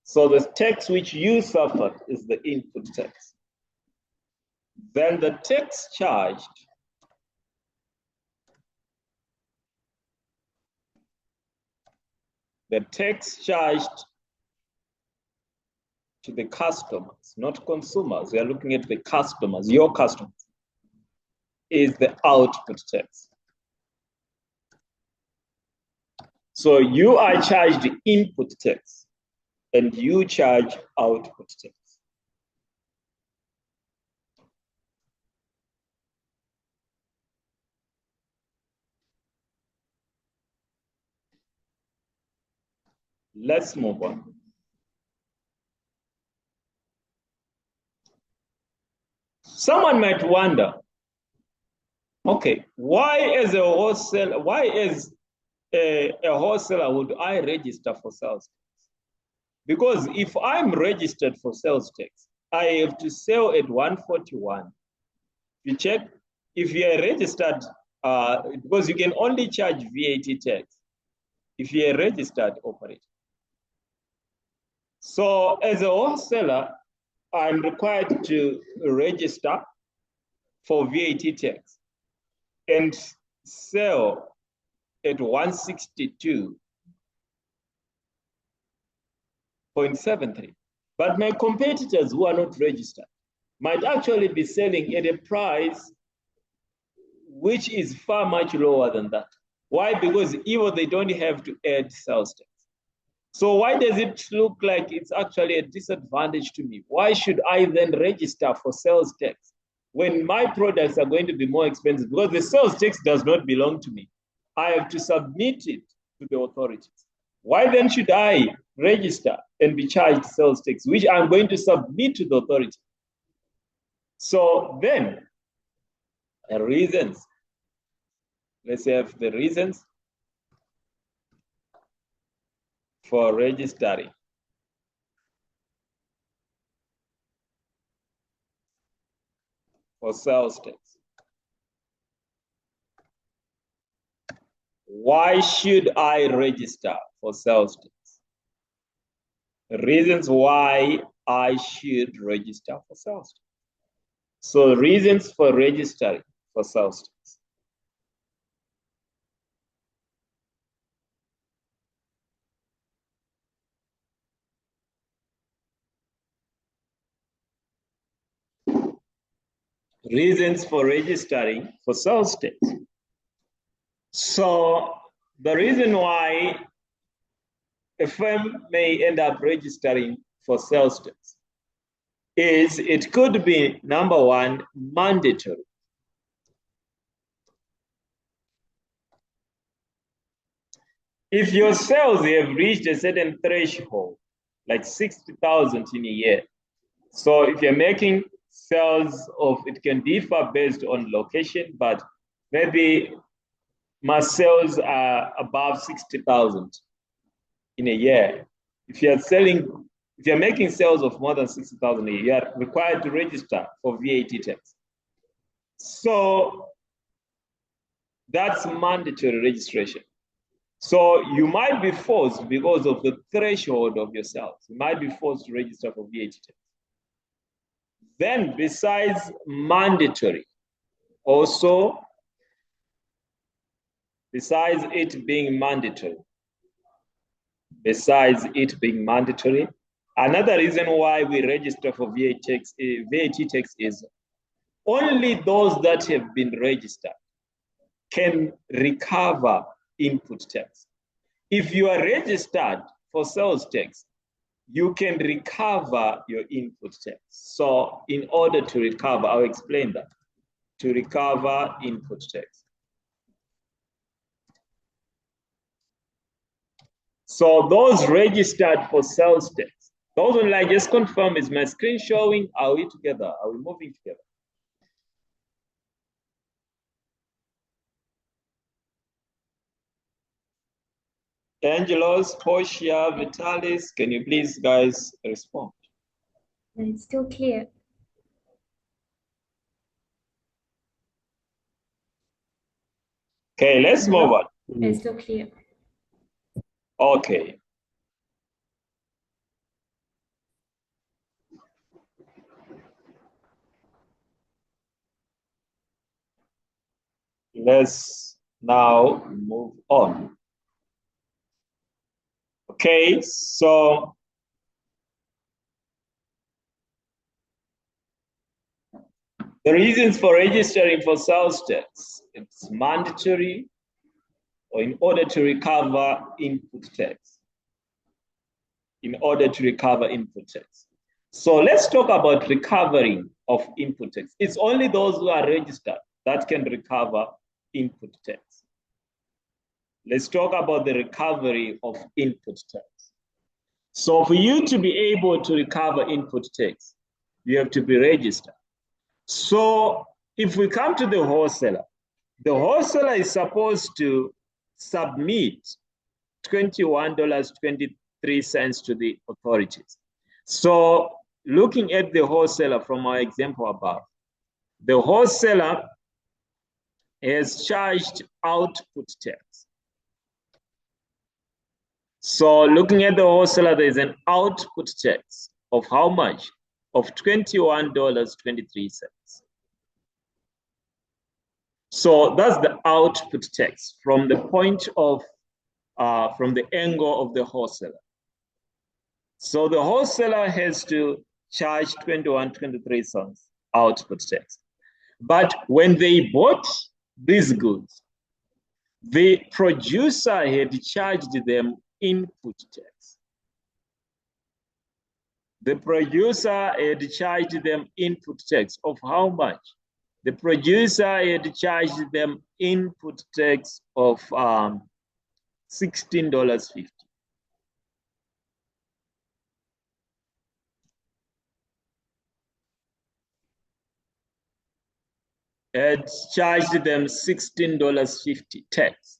So the tax which you suffered is the input tax. Then the tax charged to the customers, not consumers. We are looking at the customers, your customers, is the output tax. So you are charged input tax and you charge output tax. Let's move on. Someone might wonder, okay, why as a wholesaler would I register for sales tax? Because if I'm registered for sales tax, I have to sell at 141. You check if you are registered, because you can only charge VAT tax if you are registered operator. So as a wholesaler, I'm required to register for VAT tax and sell at 162.73. But my competitors who are not registered might actually be selling at a price which is far much lower than that. Why? Because even they don't have to add sales tax. So why does it look like it's actually a disadvantage to me? Why should I then register for sales tax when my products are going to be more expensive? Because the sales tax does not belong to me. I have to submit it to the authorities. Why then should I register and be charged sales tax, which I'm going to submit to the authority? So then, the reasons. Let's have the reasons for registering. For sales tax. Why should I register for sales tax? Reasons why I should register for sales tax. So reasons for registering for sales tax. Reasons for registering for sales tax. So the reason why a firm may end up registering for sales tax is it could be, number one, mandatory. If your sales have reached a certain threshold, like 60,000 in a year, so if you're making sales of, it can differ based on location, but maybe my sales are above 60,000 in a year. If you're making sales of more than 60,000 a year, you are required to register for VAT tax. So that's mandatory registration. So you might be forced, because of the threshold of your sales, you might be forced to register for VAT tax. Then besides mandatory, also, besides it being mandatory, another reason why we register for VAT tax is only those that have been registered can recover input tax. If you are registered for sales tax, you can recover your input tax. So in order to recover, I'll explain that, to recover input tax. So those registered for sales tax, those online, just confirm, is my screen showing? Are we together? Are we moving together? Angelos, Portia, Vitalis, can you please guys respond? It's still clear. Okay, let's move on. It's still clear. Okay. Let's now move on. Okay, so The reasons for registering for sales tax: it's mandatory or in order to recover input tax. In order to recover input tax. So let's talk about recovering of input tax. It's only those who are registered that can recover input tax. Let's talk about the recovery of input tax. So for you to be able to recover input tax, you have to be registered. So if we come to the wholesaler is supposed to submit $21.23 to the authorities. So looking at the wholesaler from our example above, the wholesaler has charged output tax. So looking at the wholesaler, there is an output tax of how much? Of $21.23. So that's the output tax from the point of, from the angle of the wholesaler. So the wholesaler has to charge 21.23 cents output tax. But when they bought these goods, the producer had charged them input tax. The producer had charged them input tax of how much? The producer had charged them input tax of $16.50. Had charged them $16.50 tax.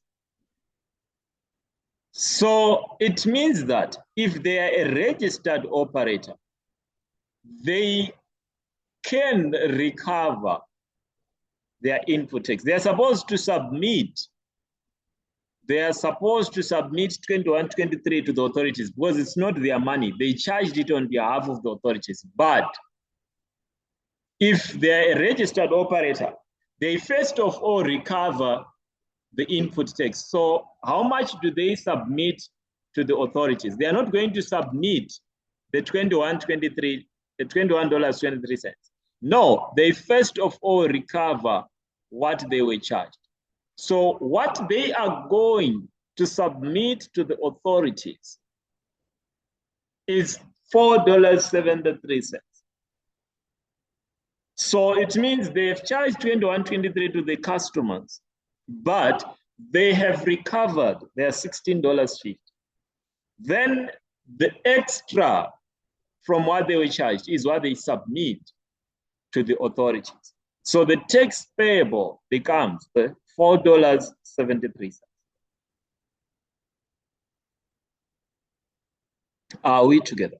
So it means that if they are a registered operator, they can recover their input tax. They are supposed to submit 21.23 to the authorities because it's not their money. They charged it on behalf of the authorities. But if they're a registered operator, they first of all recover the input tax. So how much do they submit to the authorities? They are not going to submit the $21.23. No, they first of all recover what they were charged. So what they are going to submit to the authorities is $4.73. So it means they have charged 21.23 to the customers, but they have recovered their $16.50. Then the extra from what they were charged is what they submit to the authorities. So the tax payable becomes $4.73. Are we together?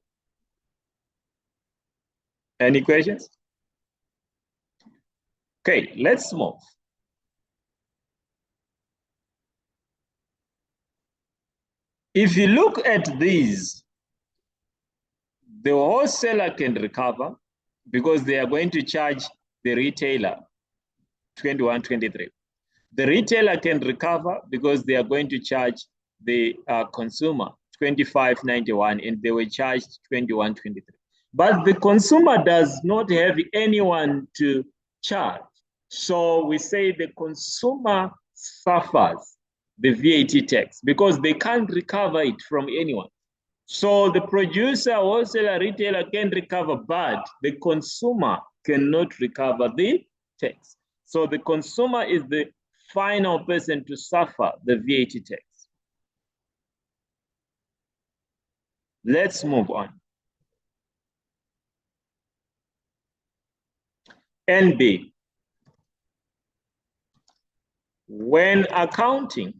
Any questions? Okay, let's move. If you look at these, the wholesaler can recover because they are going to charge the retailer 21.23. The retailer can recover because they are going to charge the consumer 25.91 and they were charged 21.23. But the consumer does not have anyone to charge. So we say the consumer suffers the VAT tax because they can't recover it from anyone. So the producer, wholesaler, retailer can recover, but the consumer cannot recover the tax. So the consumer is the final person to suffer the VAT tax. Let's move on. NB. When accounting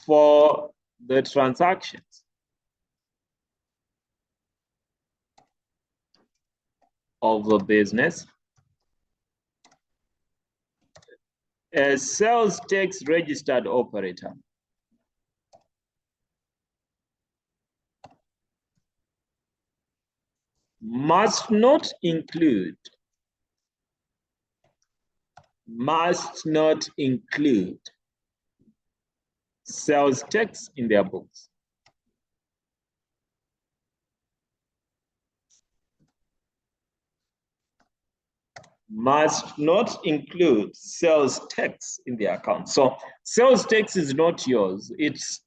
for the transactions of the business, a sales tax registered operator must not include sales tax in their books. must not include sales tax in the account. So sales tax is not yours. It's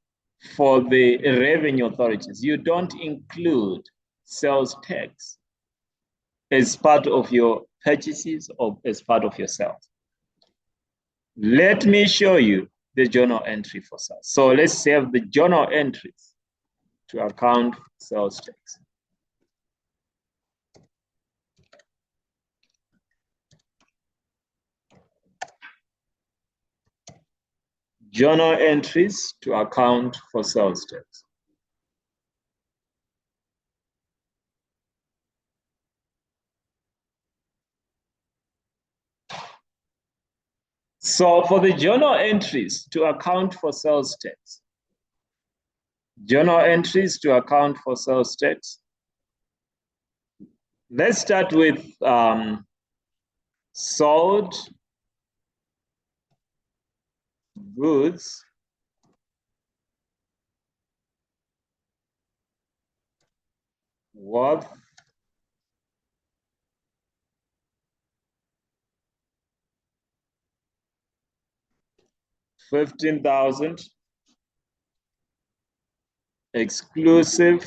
for the revenue authorities. You don't include sales tax as part of your purchases or as part of your sales. Let me show you the journal entry for sales. So let's save the journal entries to account for sales tax. Journal entries to account for sales tax. So for the journal entries to account for sales tax, journal entries to account for sales tax, let's start with sold goods worth $15,000 exclusive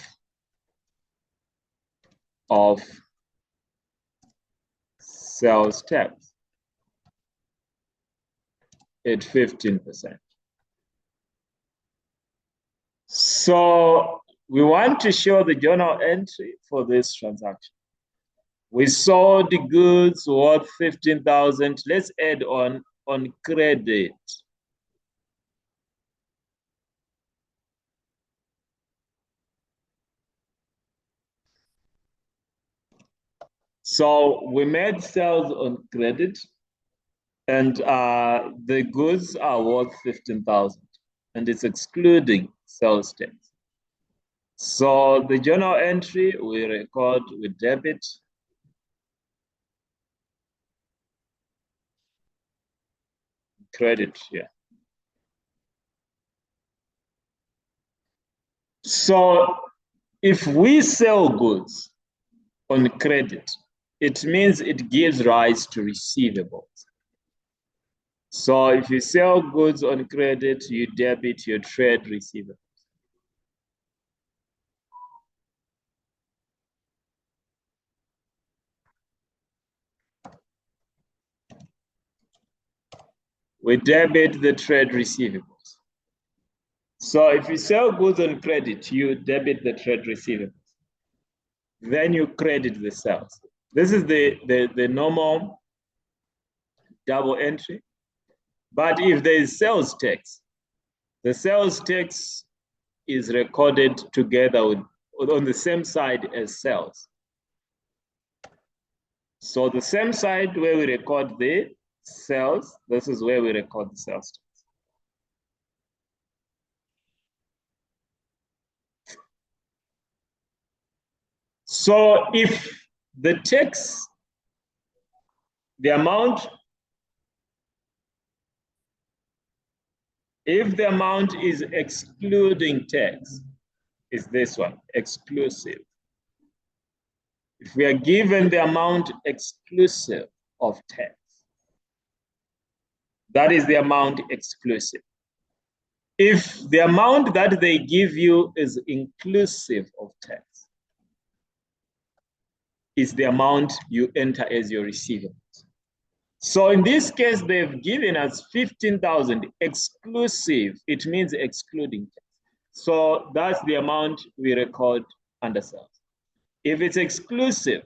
of sales tax at 15%. So we want to show the journal entry for this transaction. We sold the goods worth 15,000. Let's add on credit. So we made sales on credit, and the goods are worth 15,000, and it's excluding sales tax. So the journal entry we record with debit credit here. So if we sell goods on credit, it means it gives rise to receivables. So if you sell goods on credit, you debit your trade receivables. We debit the trade receivables. So if you sell goods on credit, you debit the trade receivables. Then you credit the sales. This is the normal double entry. But if there is sales tax, the sales tax is recorded together with on the same side as sales. So the same side where we record the sales, this is where we record the sales tax. So if the tax, the amount, if the amount is excluding tax, is this one, exclusive. If we are given the amount exclusive of tax, that is the amount exclusive. If the amount that they give you is inclusive of tax, is the amount you enter as your receivables. So in this case, they've given us 15,000 exclusive. It means excluding tax. So that's the amount we record under sales. If it's exclusive,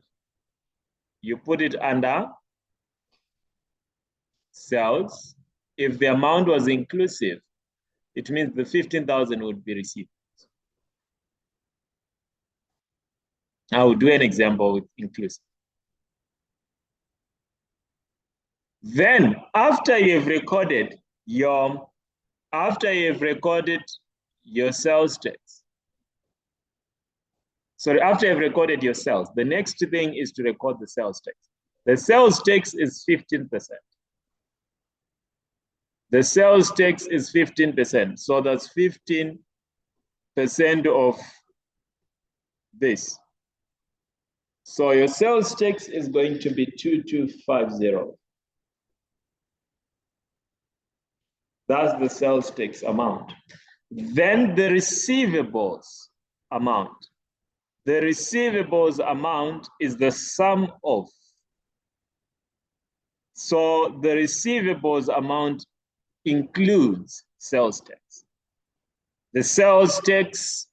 you put it under sales. If the amount was inclusive, it means the 15,000 would be received. I will do an example with inclusive. Then after you've recorded your sales tax, sorry, after you've recorded your sales, the next thing is to record the sales tax. The sales tax is 15%. The sales tax is 15%. So that's 15% of this. So your sales tax is going to be 2250. That's the sales tax amount. Then the receivables amount. The receivables amount is the sum of. So the receivables amount includes sales tax. The sales tax,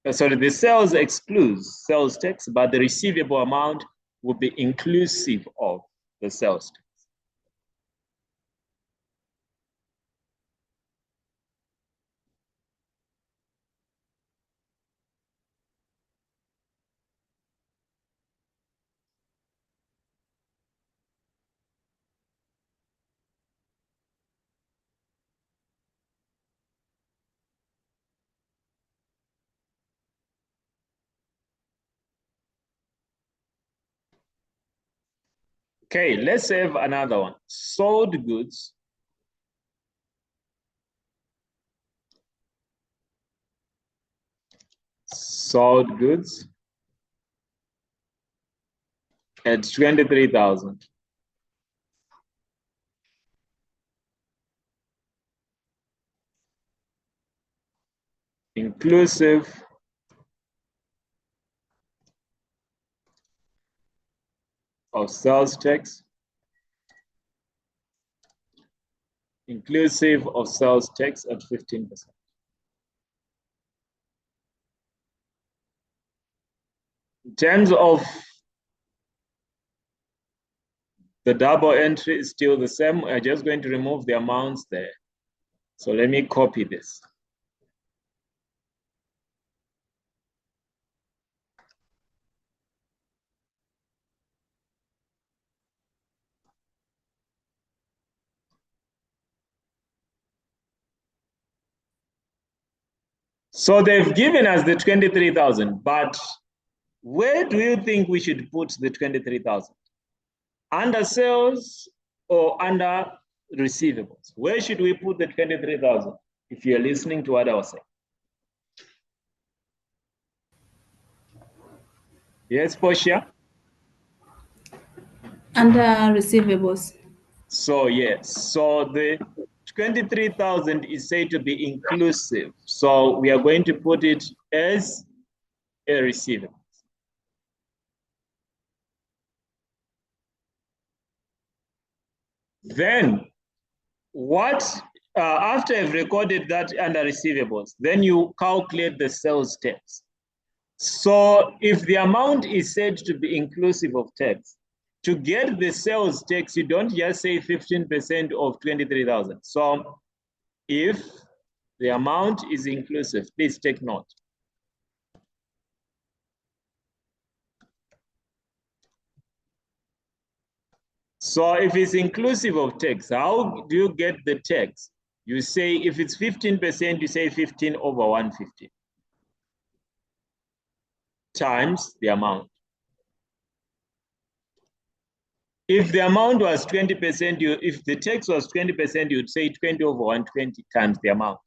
the sales excludes sales tax, but the receivable amount will be inclusive of the sales tax. Okay, let's have another one. Sold goods. Sold goods at 23,000. Inclusive of sales tax. Inclusive of sales tax at 15%. In terms of the double entry is still the same. We're just going to remove the amounts there. So let me copy this. So they've given us the 23,000, but where do you think we should put the 23,000? Under sales or under receivables? Where should we put the 23,000? If you're listening to what I was saying. Yes, Portia? Under receivables. So yes, so the 23,000 is said to be inclusive. So we are going to put it as a receivable. Then what, after I've recorded that under receivables, then you calculate the sales tax. So if the amount is said to be inclusive of tax, to get the sales tax, you don't just say 15% of 23,000. So if the amount is inclusive, please take note. So if it's inclusive of tax, how do you get the tax? You say, if it's 15%, you say 15 over 150 times the amount. If the amount was 20%, if the tax was 20%, you'd say 20 over 120 times the amount.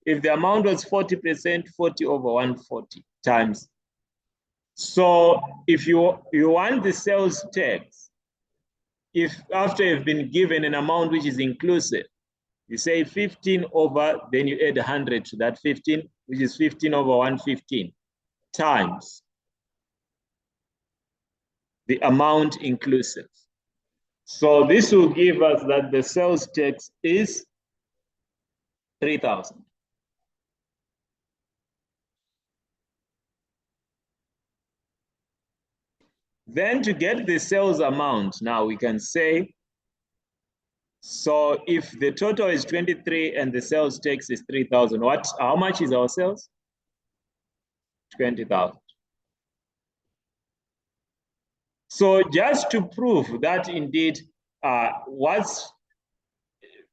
If the amount was 40%, 40 over 140 times. So if you want the sales tax, if after you've been given an amount which is inclusive, you say 15 over, then you add 100 to that 15, which is 15 over 115 times the amount inclusive. So this will give us that the sales tax is 3,000. Then to get the sales amount, now we can say, so if the total is 23 and the sales tax is 3,000, how much is our sales? 20,000. So just to prove that indeed,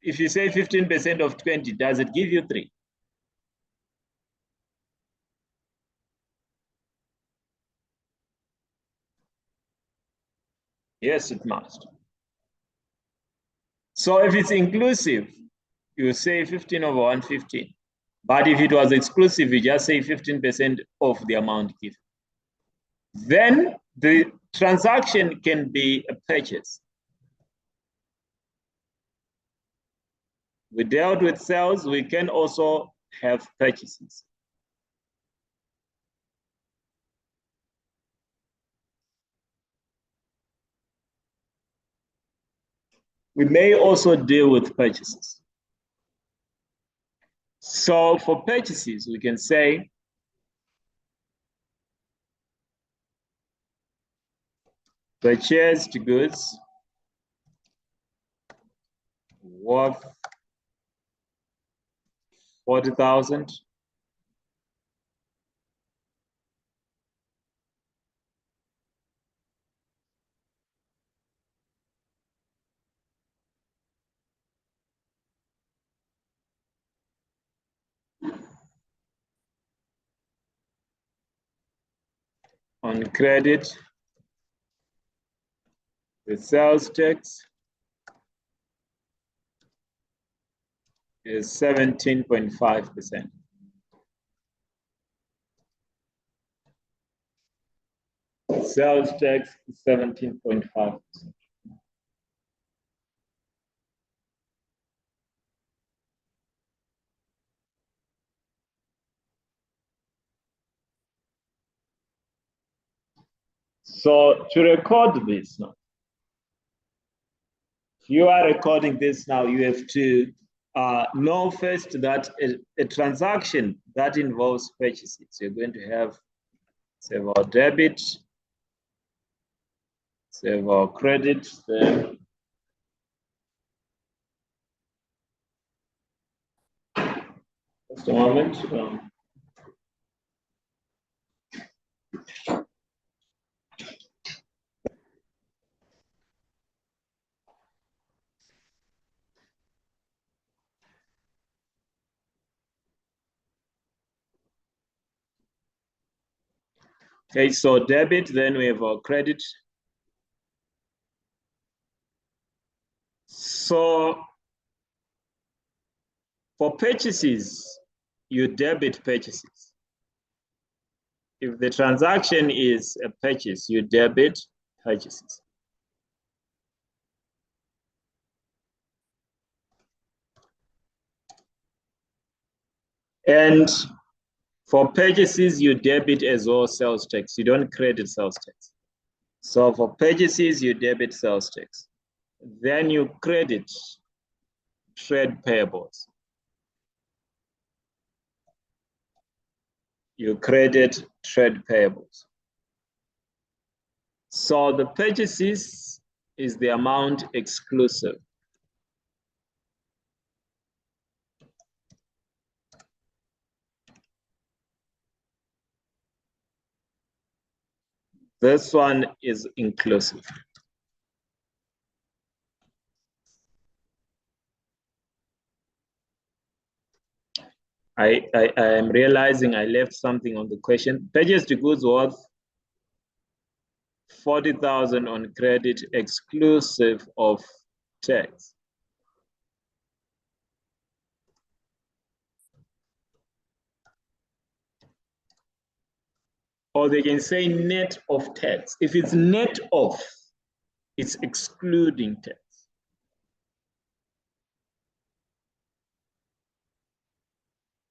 if you say 15% of 20, does it give you 3? Yes, it must. So if it's inclusive, you say 15 over 115. But if it was exclusive, you just say 15% of the amount given. Then The transaction can be a purchase. We dealt with sales, we can also have purchases. We may also deal with purchases. So for purchases, we can say purchased goods worth 40,000. On credit, the sales tax is 17.5%. Sales tax is 17.5%. So to record this now, if you are recording this now, you have to know first that a transaction that involves purchases, you're going to have several debit, several credit, then just a moment. Okay, so debit, then we have our credit. So for purchases, you debit purchases. If the transaction is a purchase, you debit purchases. And for purchases, you debit as well sales tax. You don't credit sales tax. So for purchases, you debit sales tax. Then you credit trade payables. You credit trade payables. So the purchases is the amount exclusive. This one is inclusive. I am realizing I left something on the question. Purchased goods worth 40,000 on credit exclusive of tax. Or they can say net of tax. If it's net of, it's excluding tax.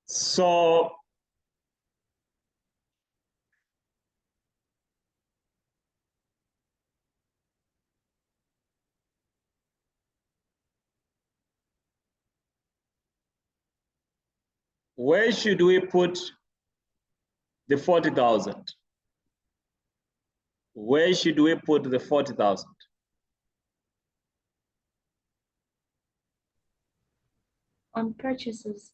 So where should we put the 40,000? Where should we put the 40,000? On purchases.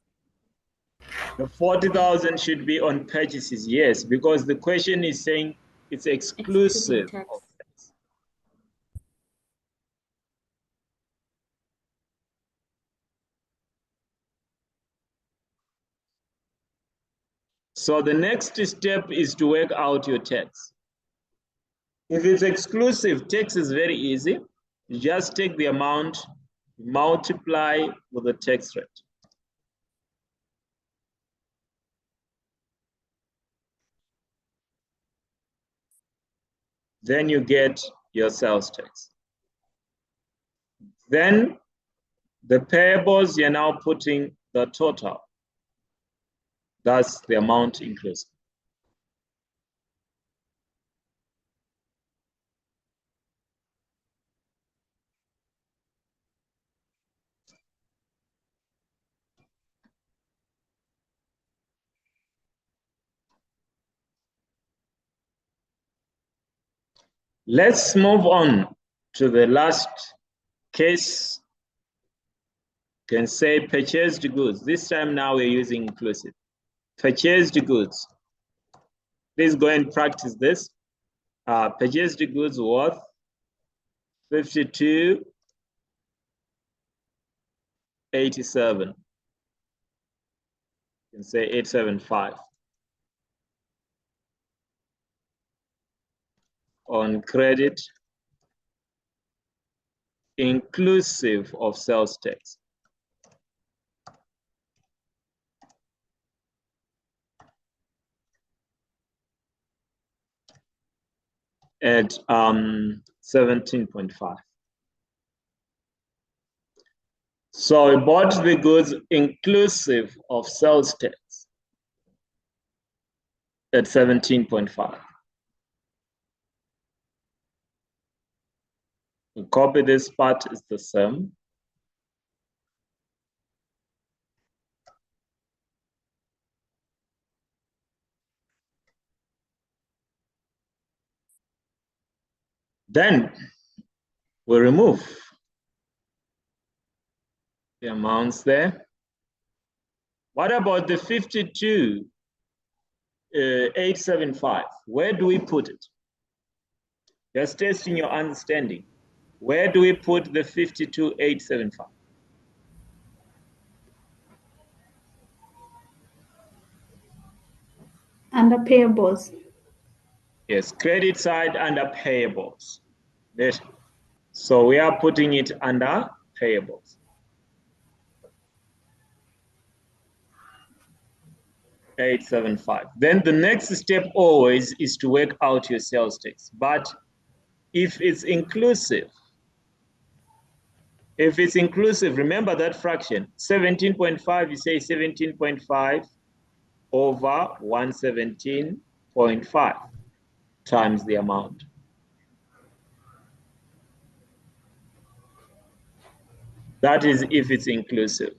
The 40,000 should be on purchases, yes, because the question is saying it's exclusive Excluding tax. of tax. So the next step is to work out your tax. If it's exclusive, tax is very easy. You just take the amount, multiply with the tax rate. Then you get your sales tax. Then the payables, you're now putting the total. That's the amount inclusive. Let's move on to the last case. You can say purchased goods. This time now we're using inclusive. Purchased goods. Please go and practice this. Purchased goods worth 52.87. You can say 875. On credit, inclusive of sales tax. At 17.5. So we bought the goods inclusive of sales tax at 17.5. We copy this part, is the same. Then we remove the amounts there. What about the 52.875? Where do we put it? Just testing your understanding. Where do we put the 52.875? Under payables. Yes, credit side under payables. So we are putting it under payables. $875. Then the next step always is to work out your sales tax. But if it's inclusive, remember that fraction, 17.5, you say 17.5 over 117.5 times the amount. That is if it's inclusive.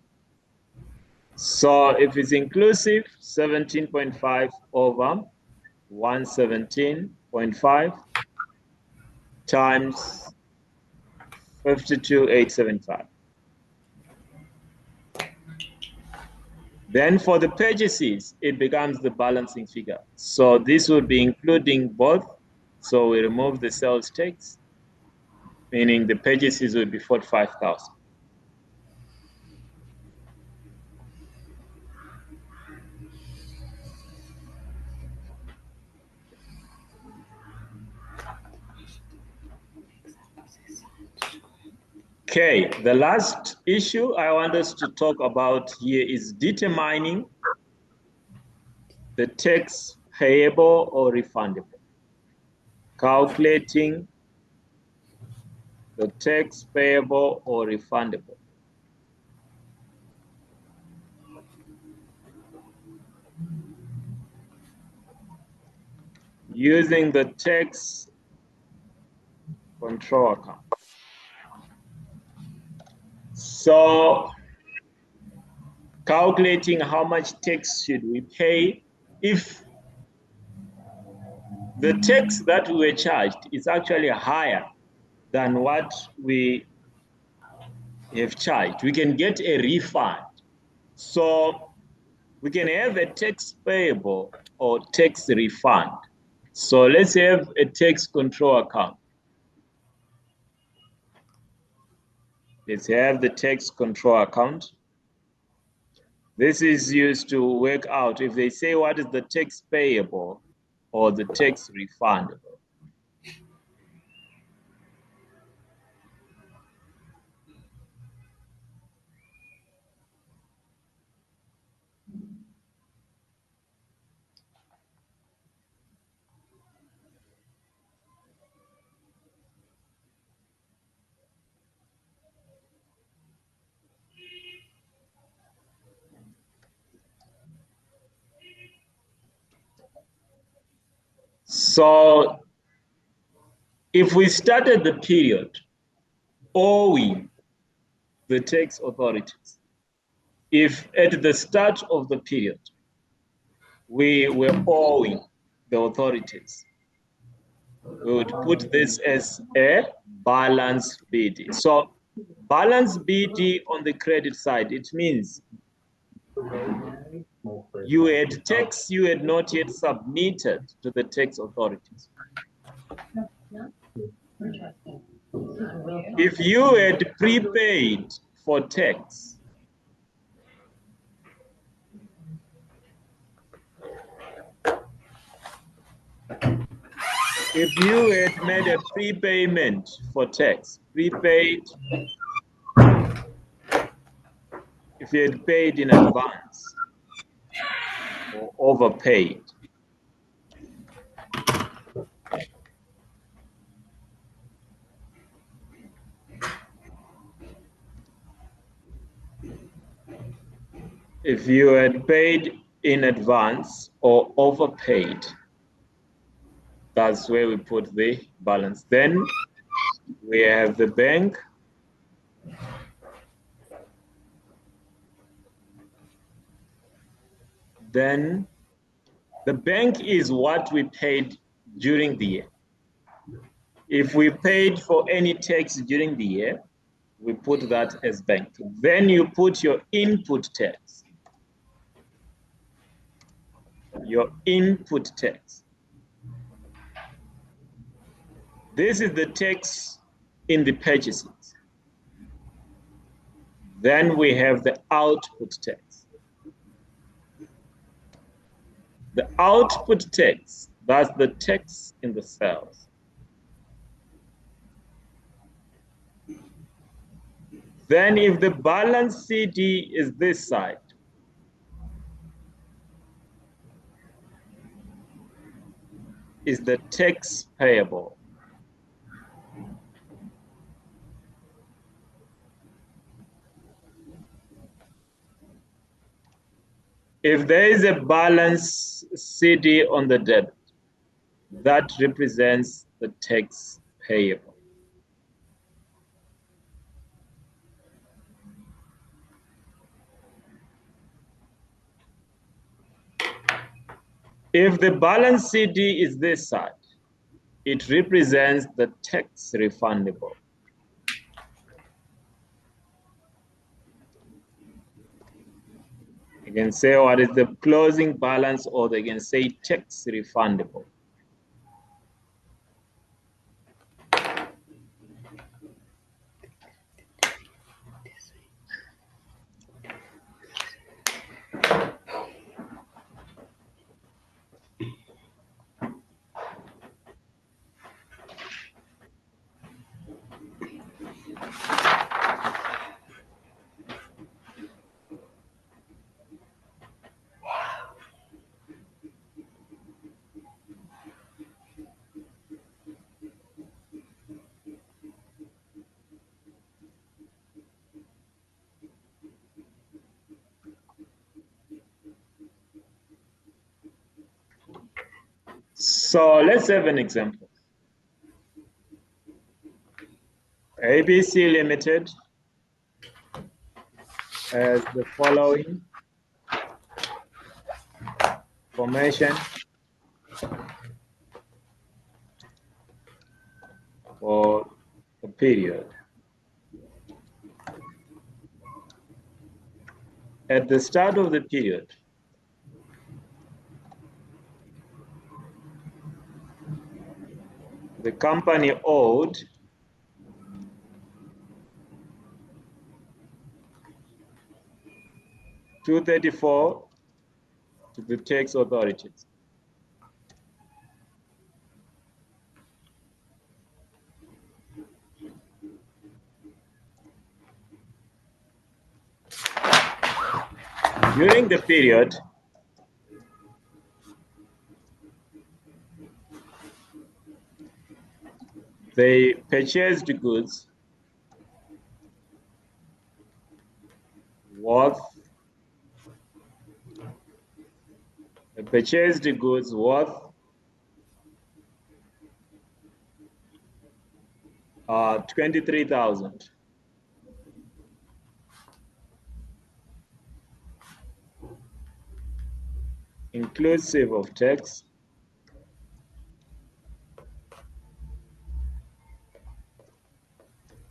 So if it's inclusive, 17.5 over 117.5 times 52.875. Then for the purchases, it becomes the balancing figure. So this would be including both. So we remove the sales tax, meaning the purchases would be 45,000. Okay, the last issue I want us to talk about here is determining the tax payable or refundable. Calculating the tax payable or refundable. Using the tax control account. So calculating how much tax should we pay if the tax that we were charged is actually higher than what we have charged. We can get a refund. So we can have a tax payable or tax refund. So let's have a tax control account. Let's have the tax control account. This is used to work out if they say what is the tax payable or the tax refundable. So if we started the period owing the tax authorities, if at the start of the period we were owing the authorities, we would put this as a balance BD. So balance BD on the credit side, it means you had tax you had not yet submitted to the tax authorities. If you had prepaid for tax, if you had made a prepayment for tax, prepaid, if you had paid in advance or overpaid, if you had paid in advance or overpaid, that's where we put the balance. Then we have the bank. Then the bank is what we paid during the year. If we paid for any tax during the year, we put that as bank. Then you put your input tax. Your input tax. This is the tax in the purchases. Then we have the output tax. The output tax, that's the tax in the sales. Then if the balance CD is this side, is the tax payable. If there is a balance CD on the debit, that represents the tax payable. If the balance CD is this side, it represents the tax refundable. You can say what is the closing balance, or they can say tax refundable. So let's have an example. ABC Limited has the following information for the period. At the start of the period, the company owed $234 to the tax authorities. During the period, they purchased goods worth 23,000. Inclusive of tax.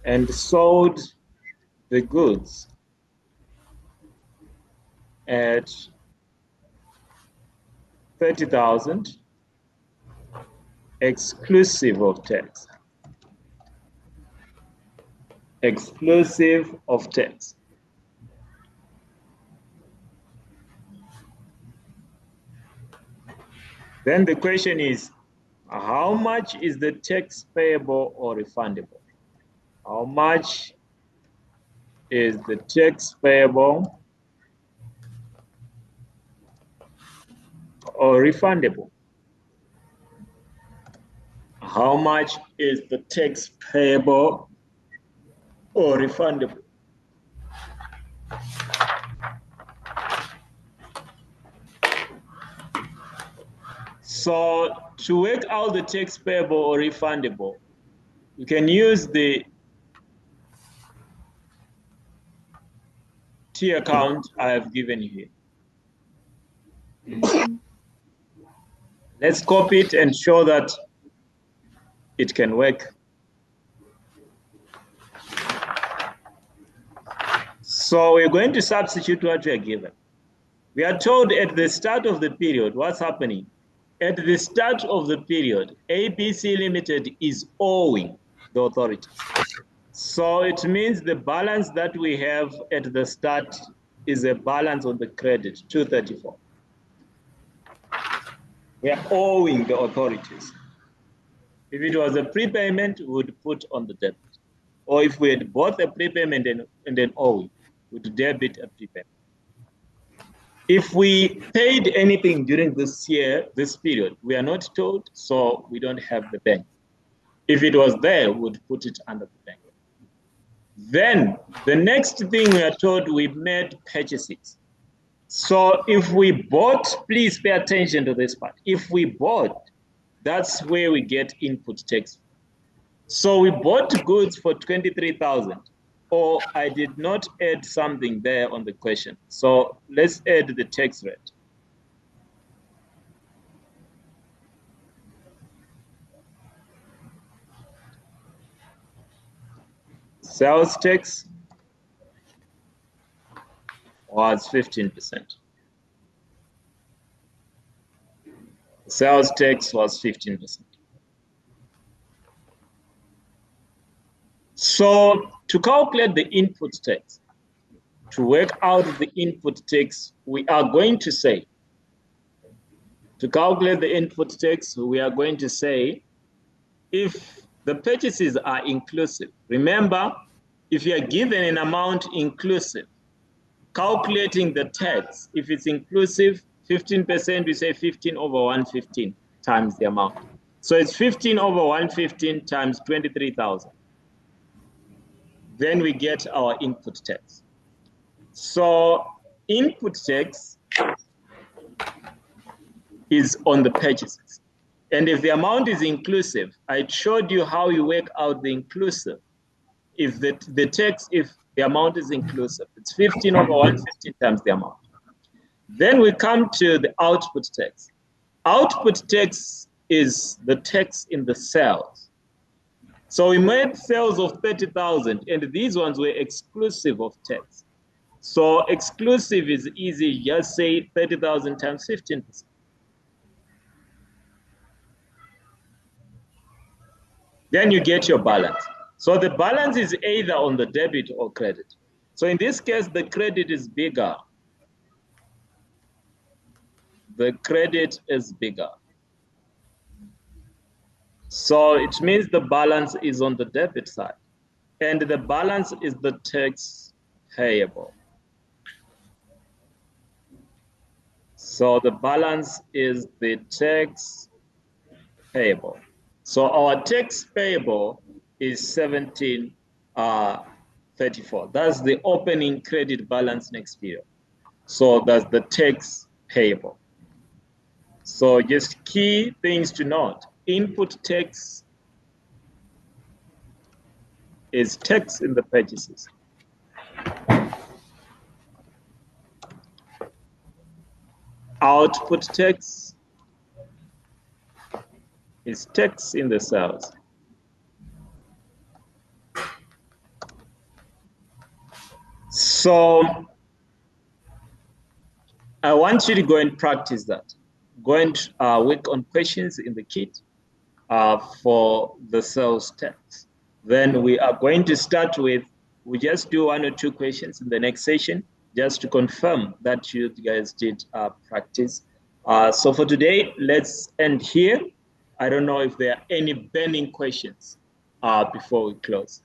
And sold the goods at 30,000 exclusive of tax. Exclusive of tax. Then the question is, how much is the tax payable or refundable? How much is the tax payable or refundable? How much is the tax payable or refundable? So to work out the tax payable or refundable, you can use the T account I have given you here. Let's copy it and show that it can work. So we're going to substitute what we are given. We are told at the start of the period, what's happening? At the start of the period, ABC Limited is owing the authorities. So it means the balance that we have at the start is a balance on the credit, 234. We are owing the authorities. If it was a prepayment, we would put on the debit. Or if we had bought a prepayment and then owing, we would debit a prepayment. If we paid anything during this year, this period, we are not told, so we don't have the bank. If it was there, we would put it under the bank. Then the next thing we are told, we made purchases. So if we bought, please pay attention to this part. If we bought, that's where we get input tax. So we bought goods for 23,000, or I did not add something there on the question. So let's add the tax rate. Sales tax was 15%. Sales tax was 15%. So to calculate the input tax, to work out the input tax, we are going to say, to calculate the input tax, we are going to say, if the purchases are inclusive, remember, if you are given an amount inclusive, calculating the tax, if it's inclusive, 15%, we say 15 over 115 times the amount. So it's 15 over 115 times 23,000. Then we get our input tax. So input tax is on the purchases. And if the amount is inclusive, I showed you how you work out the inclusive. If the tax, if the amount is inclusive, it's 15 over 150 times the amount. Then we come to the output tax. Output tax is the tax in the sales. So we made sales of 30,000, and these ones were exclusive of tax. So exclusive is easy, just say 30,000 times 15%. Then you get your balance. So the balance is either on the debit or credit. So in this case, the credit is bigger. The credit is bigger. So it means the balance is on the debit side. And the balance is the tax payable. So the balance is the tax payable. So our tax payable is 1734. That's the opening credit balance next period. So that's the tax payable. So just key things to note. Input tax is text in the purchases. Output text is text in the sales. So I want you to go and practice that. Go and work on questions in the kit for the sales text. Then we are going to start with, we just do 1 or 2 questions in the next session, just to confirm that you guys did practice. So for today, let's end here. I don't know if there are any burning questions before we close.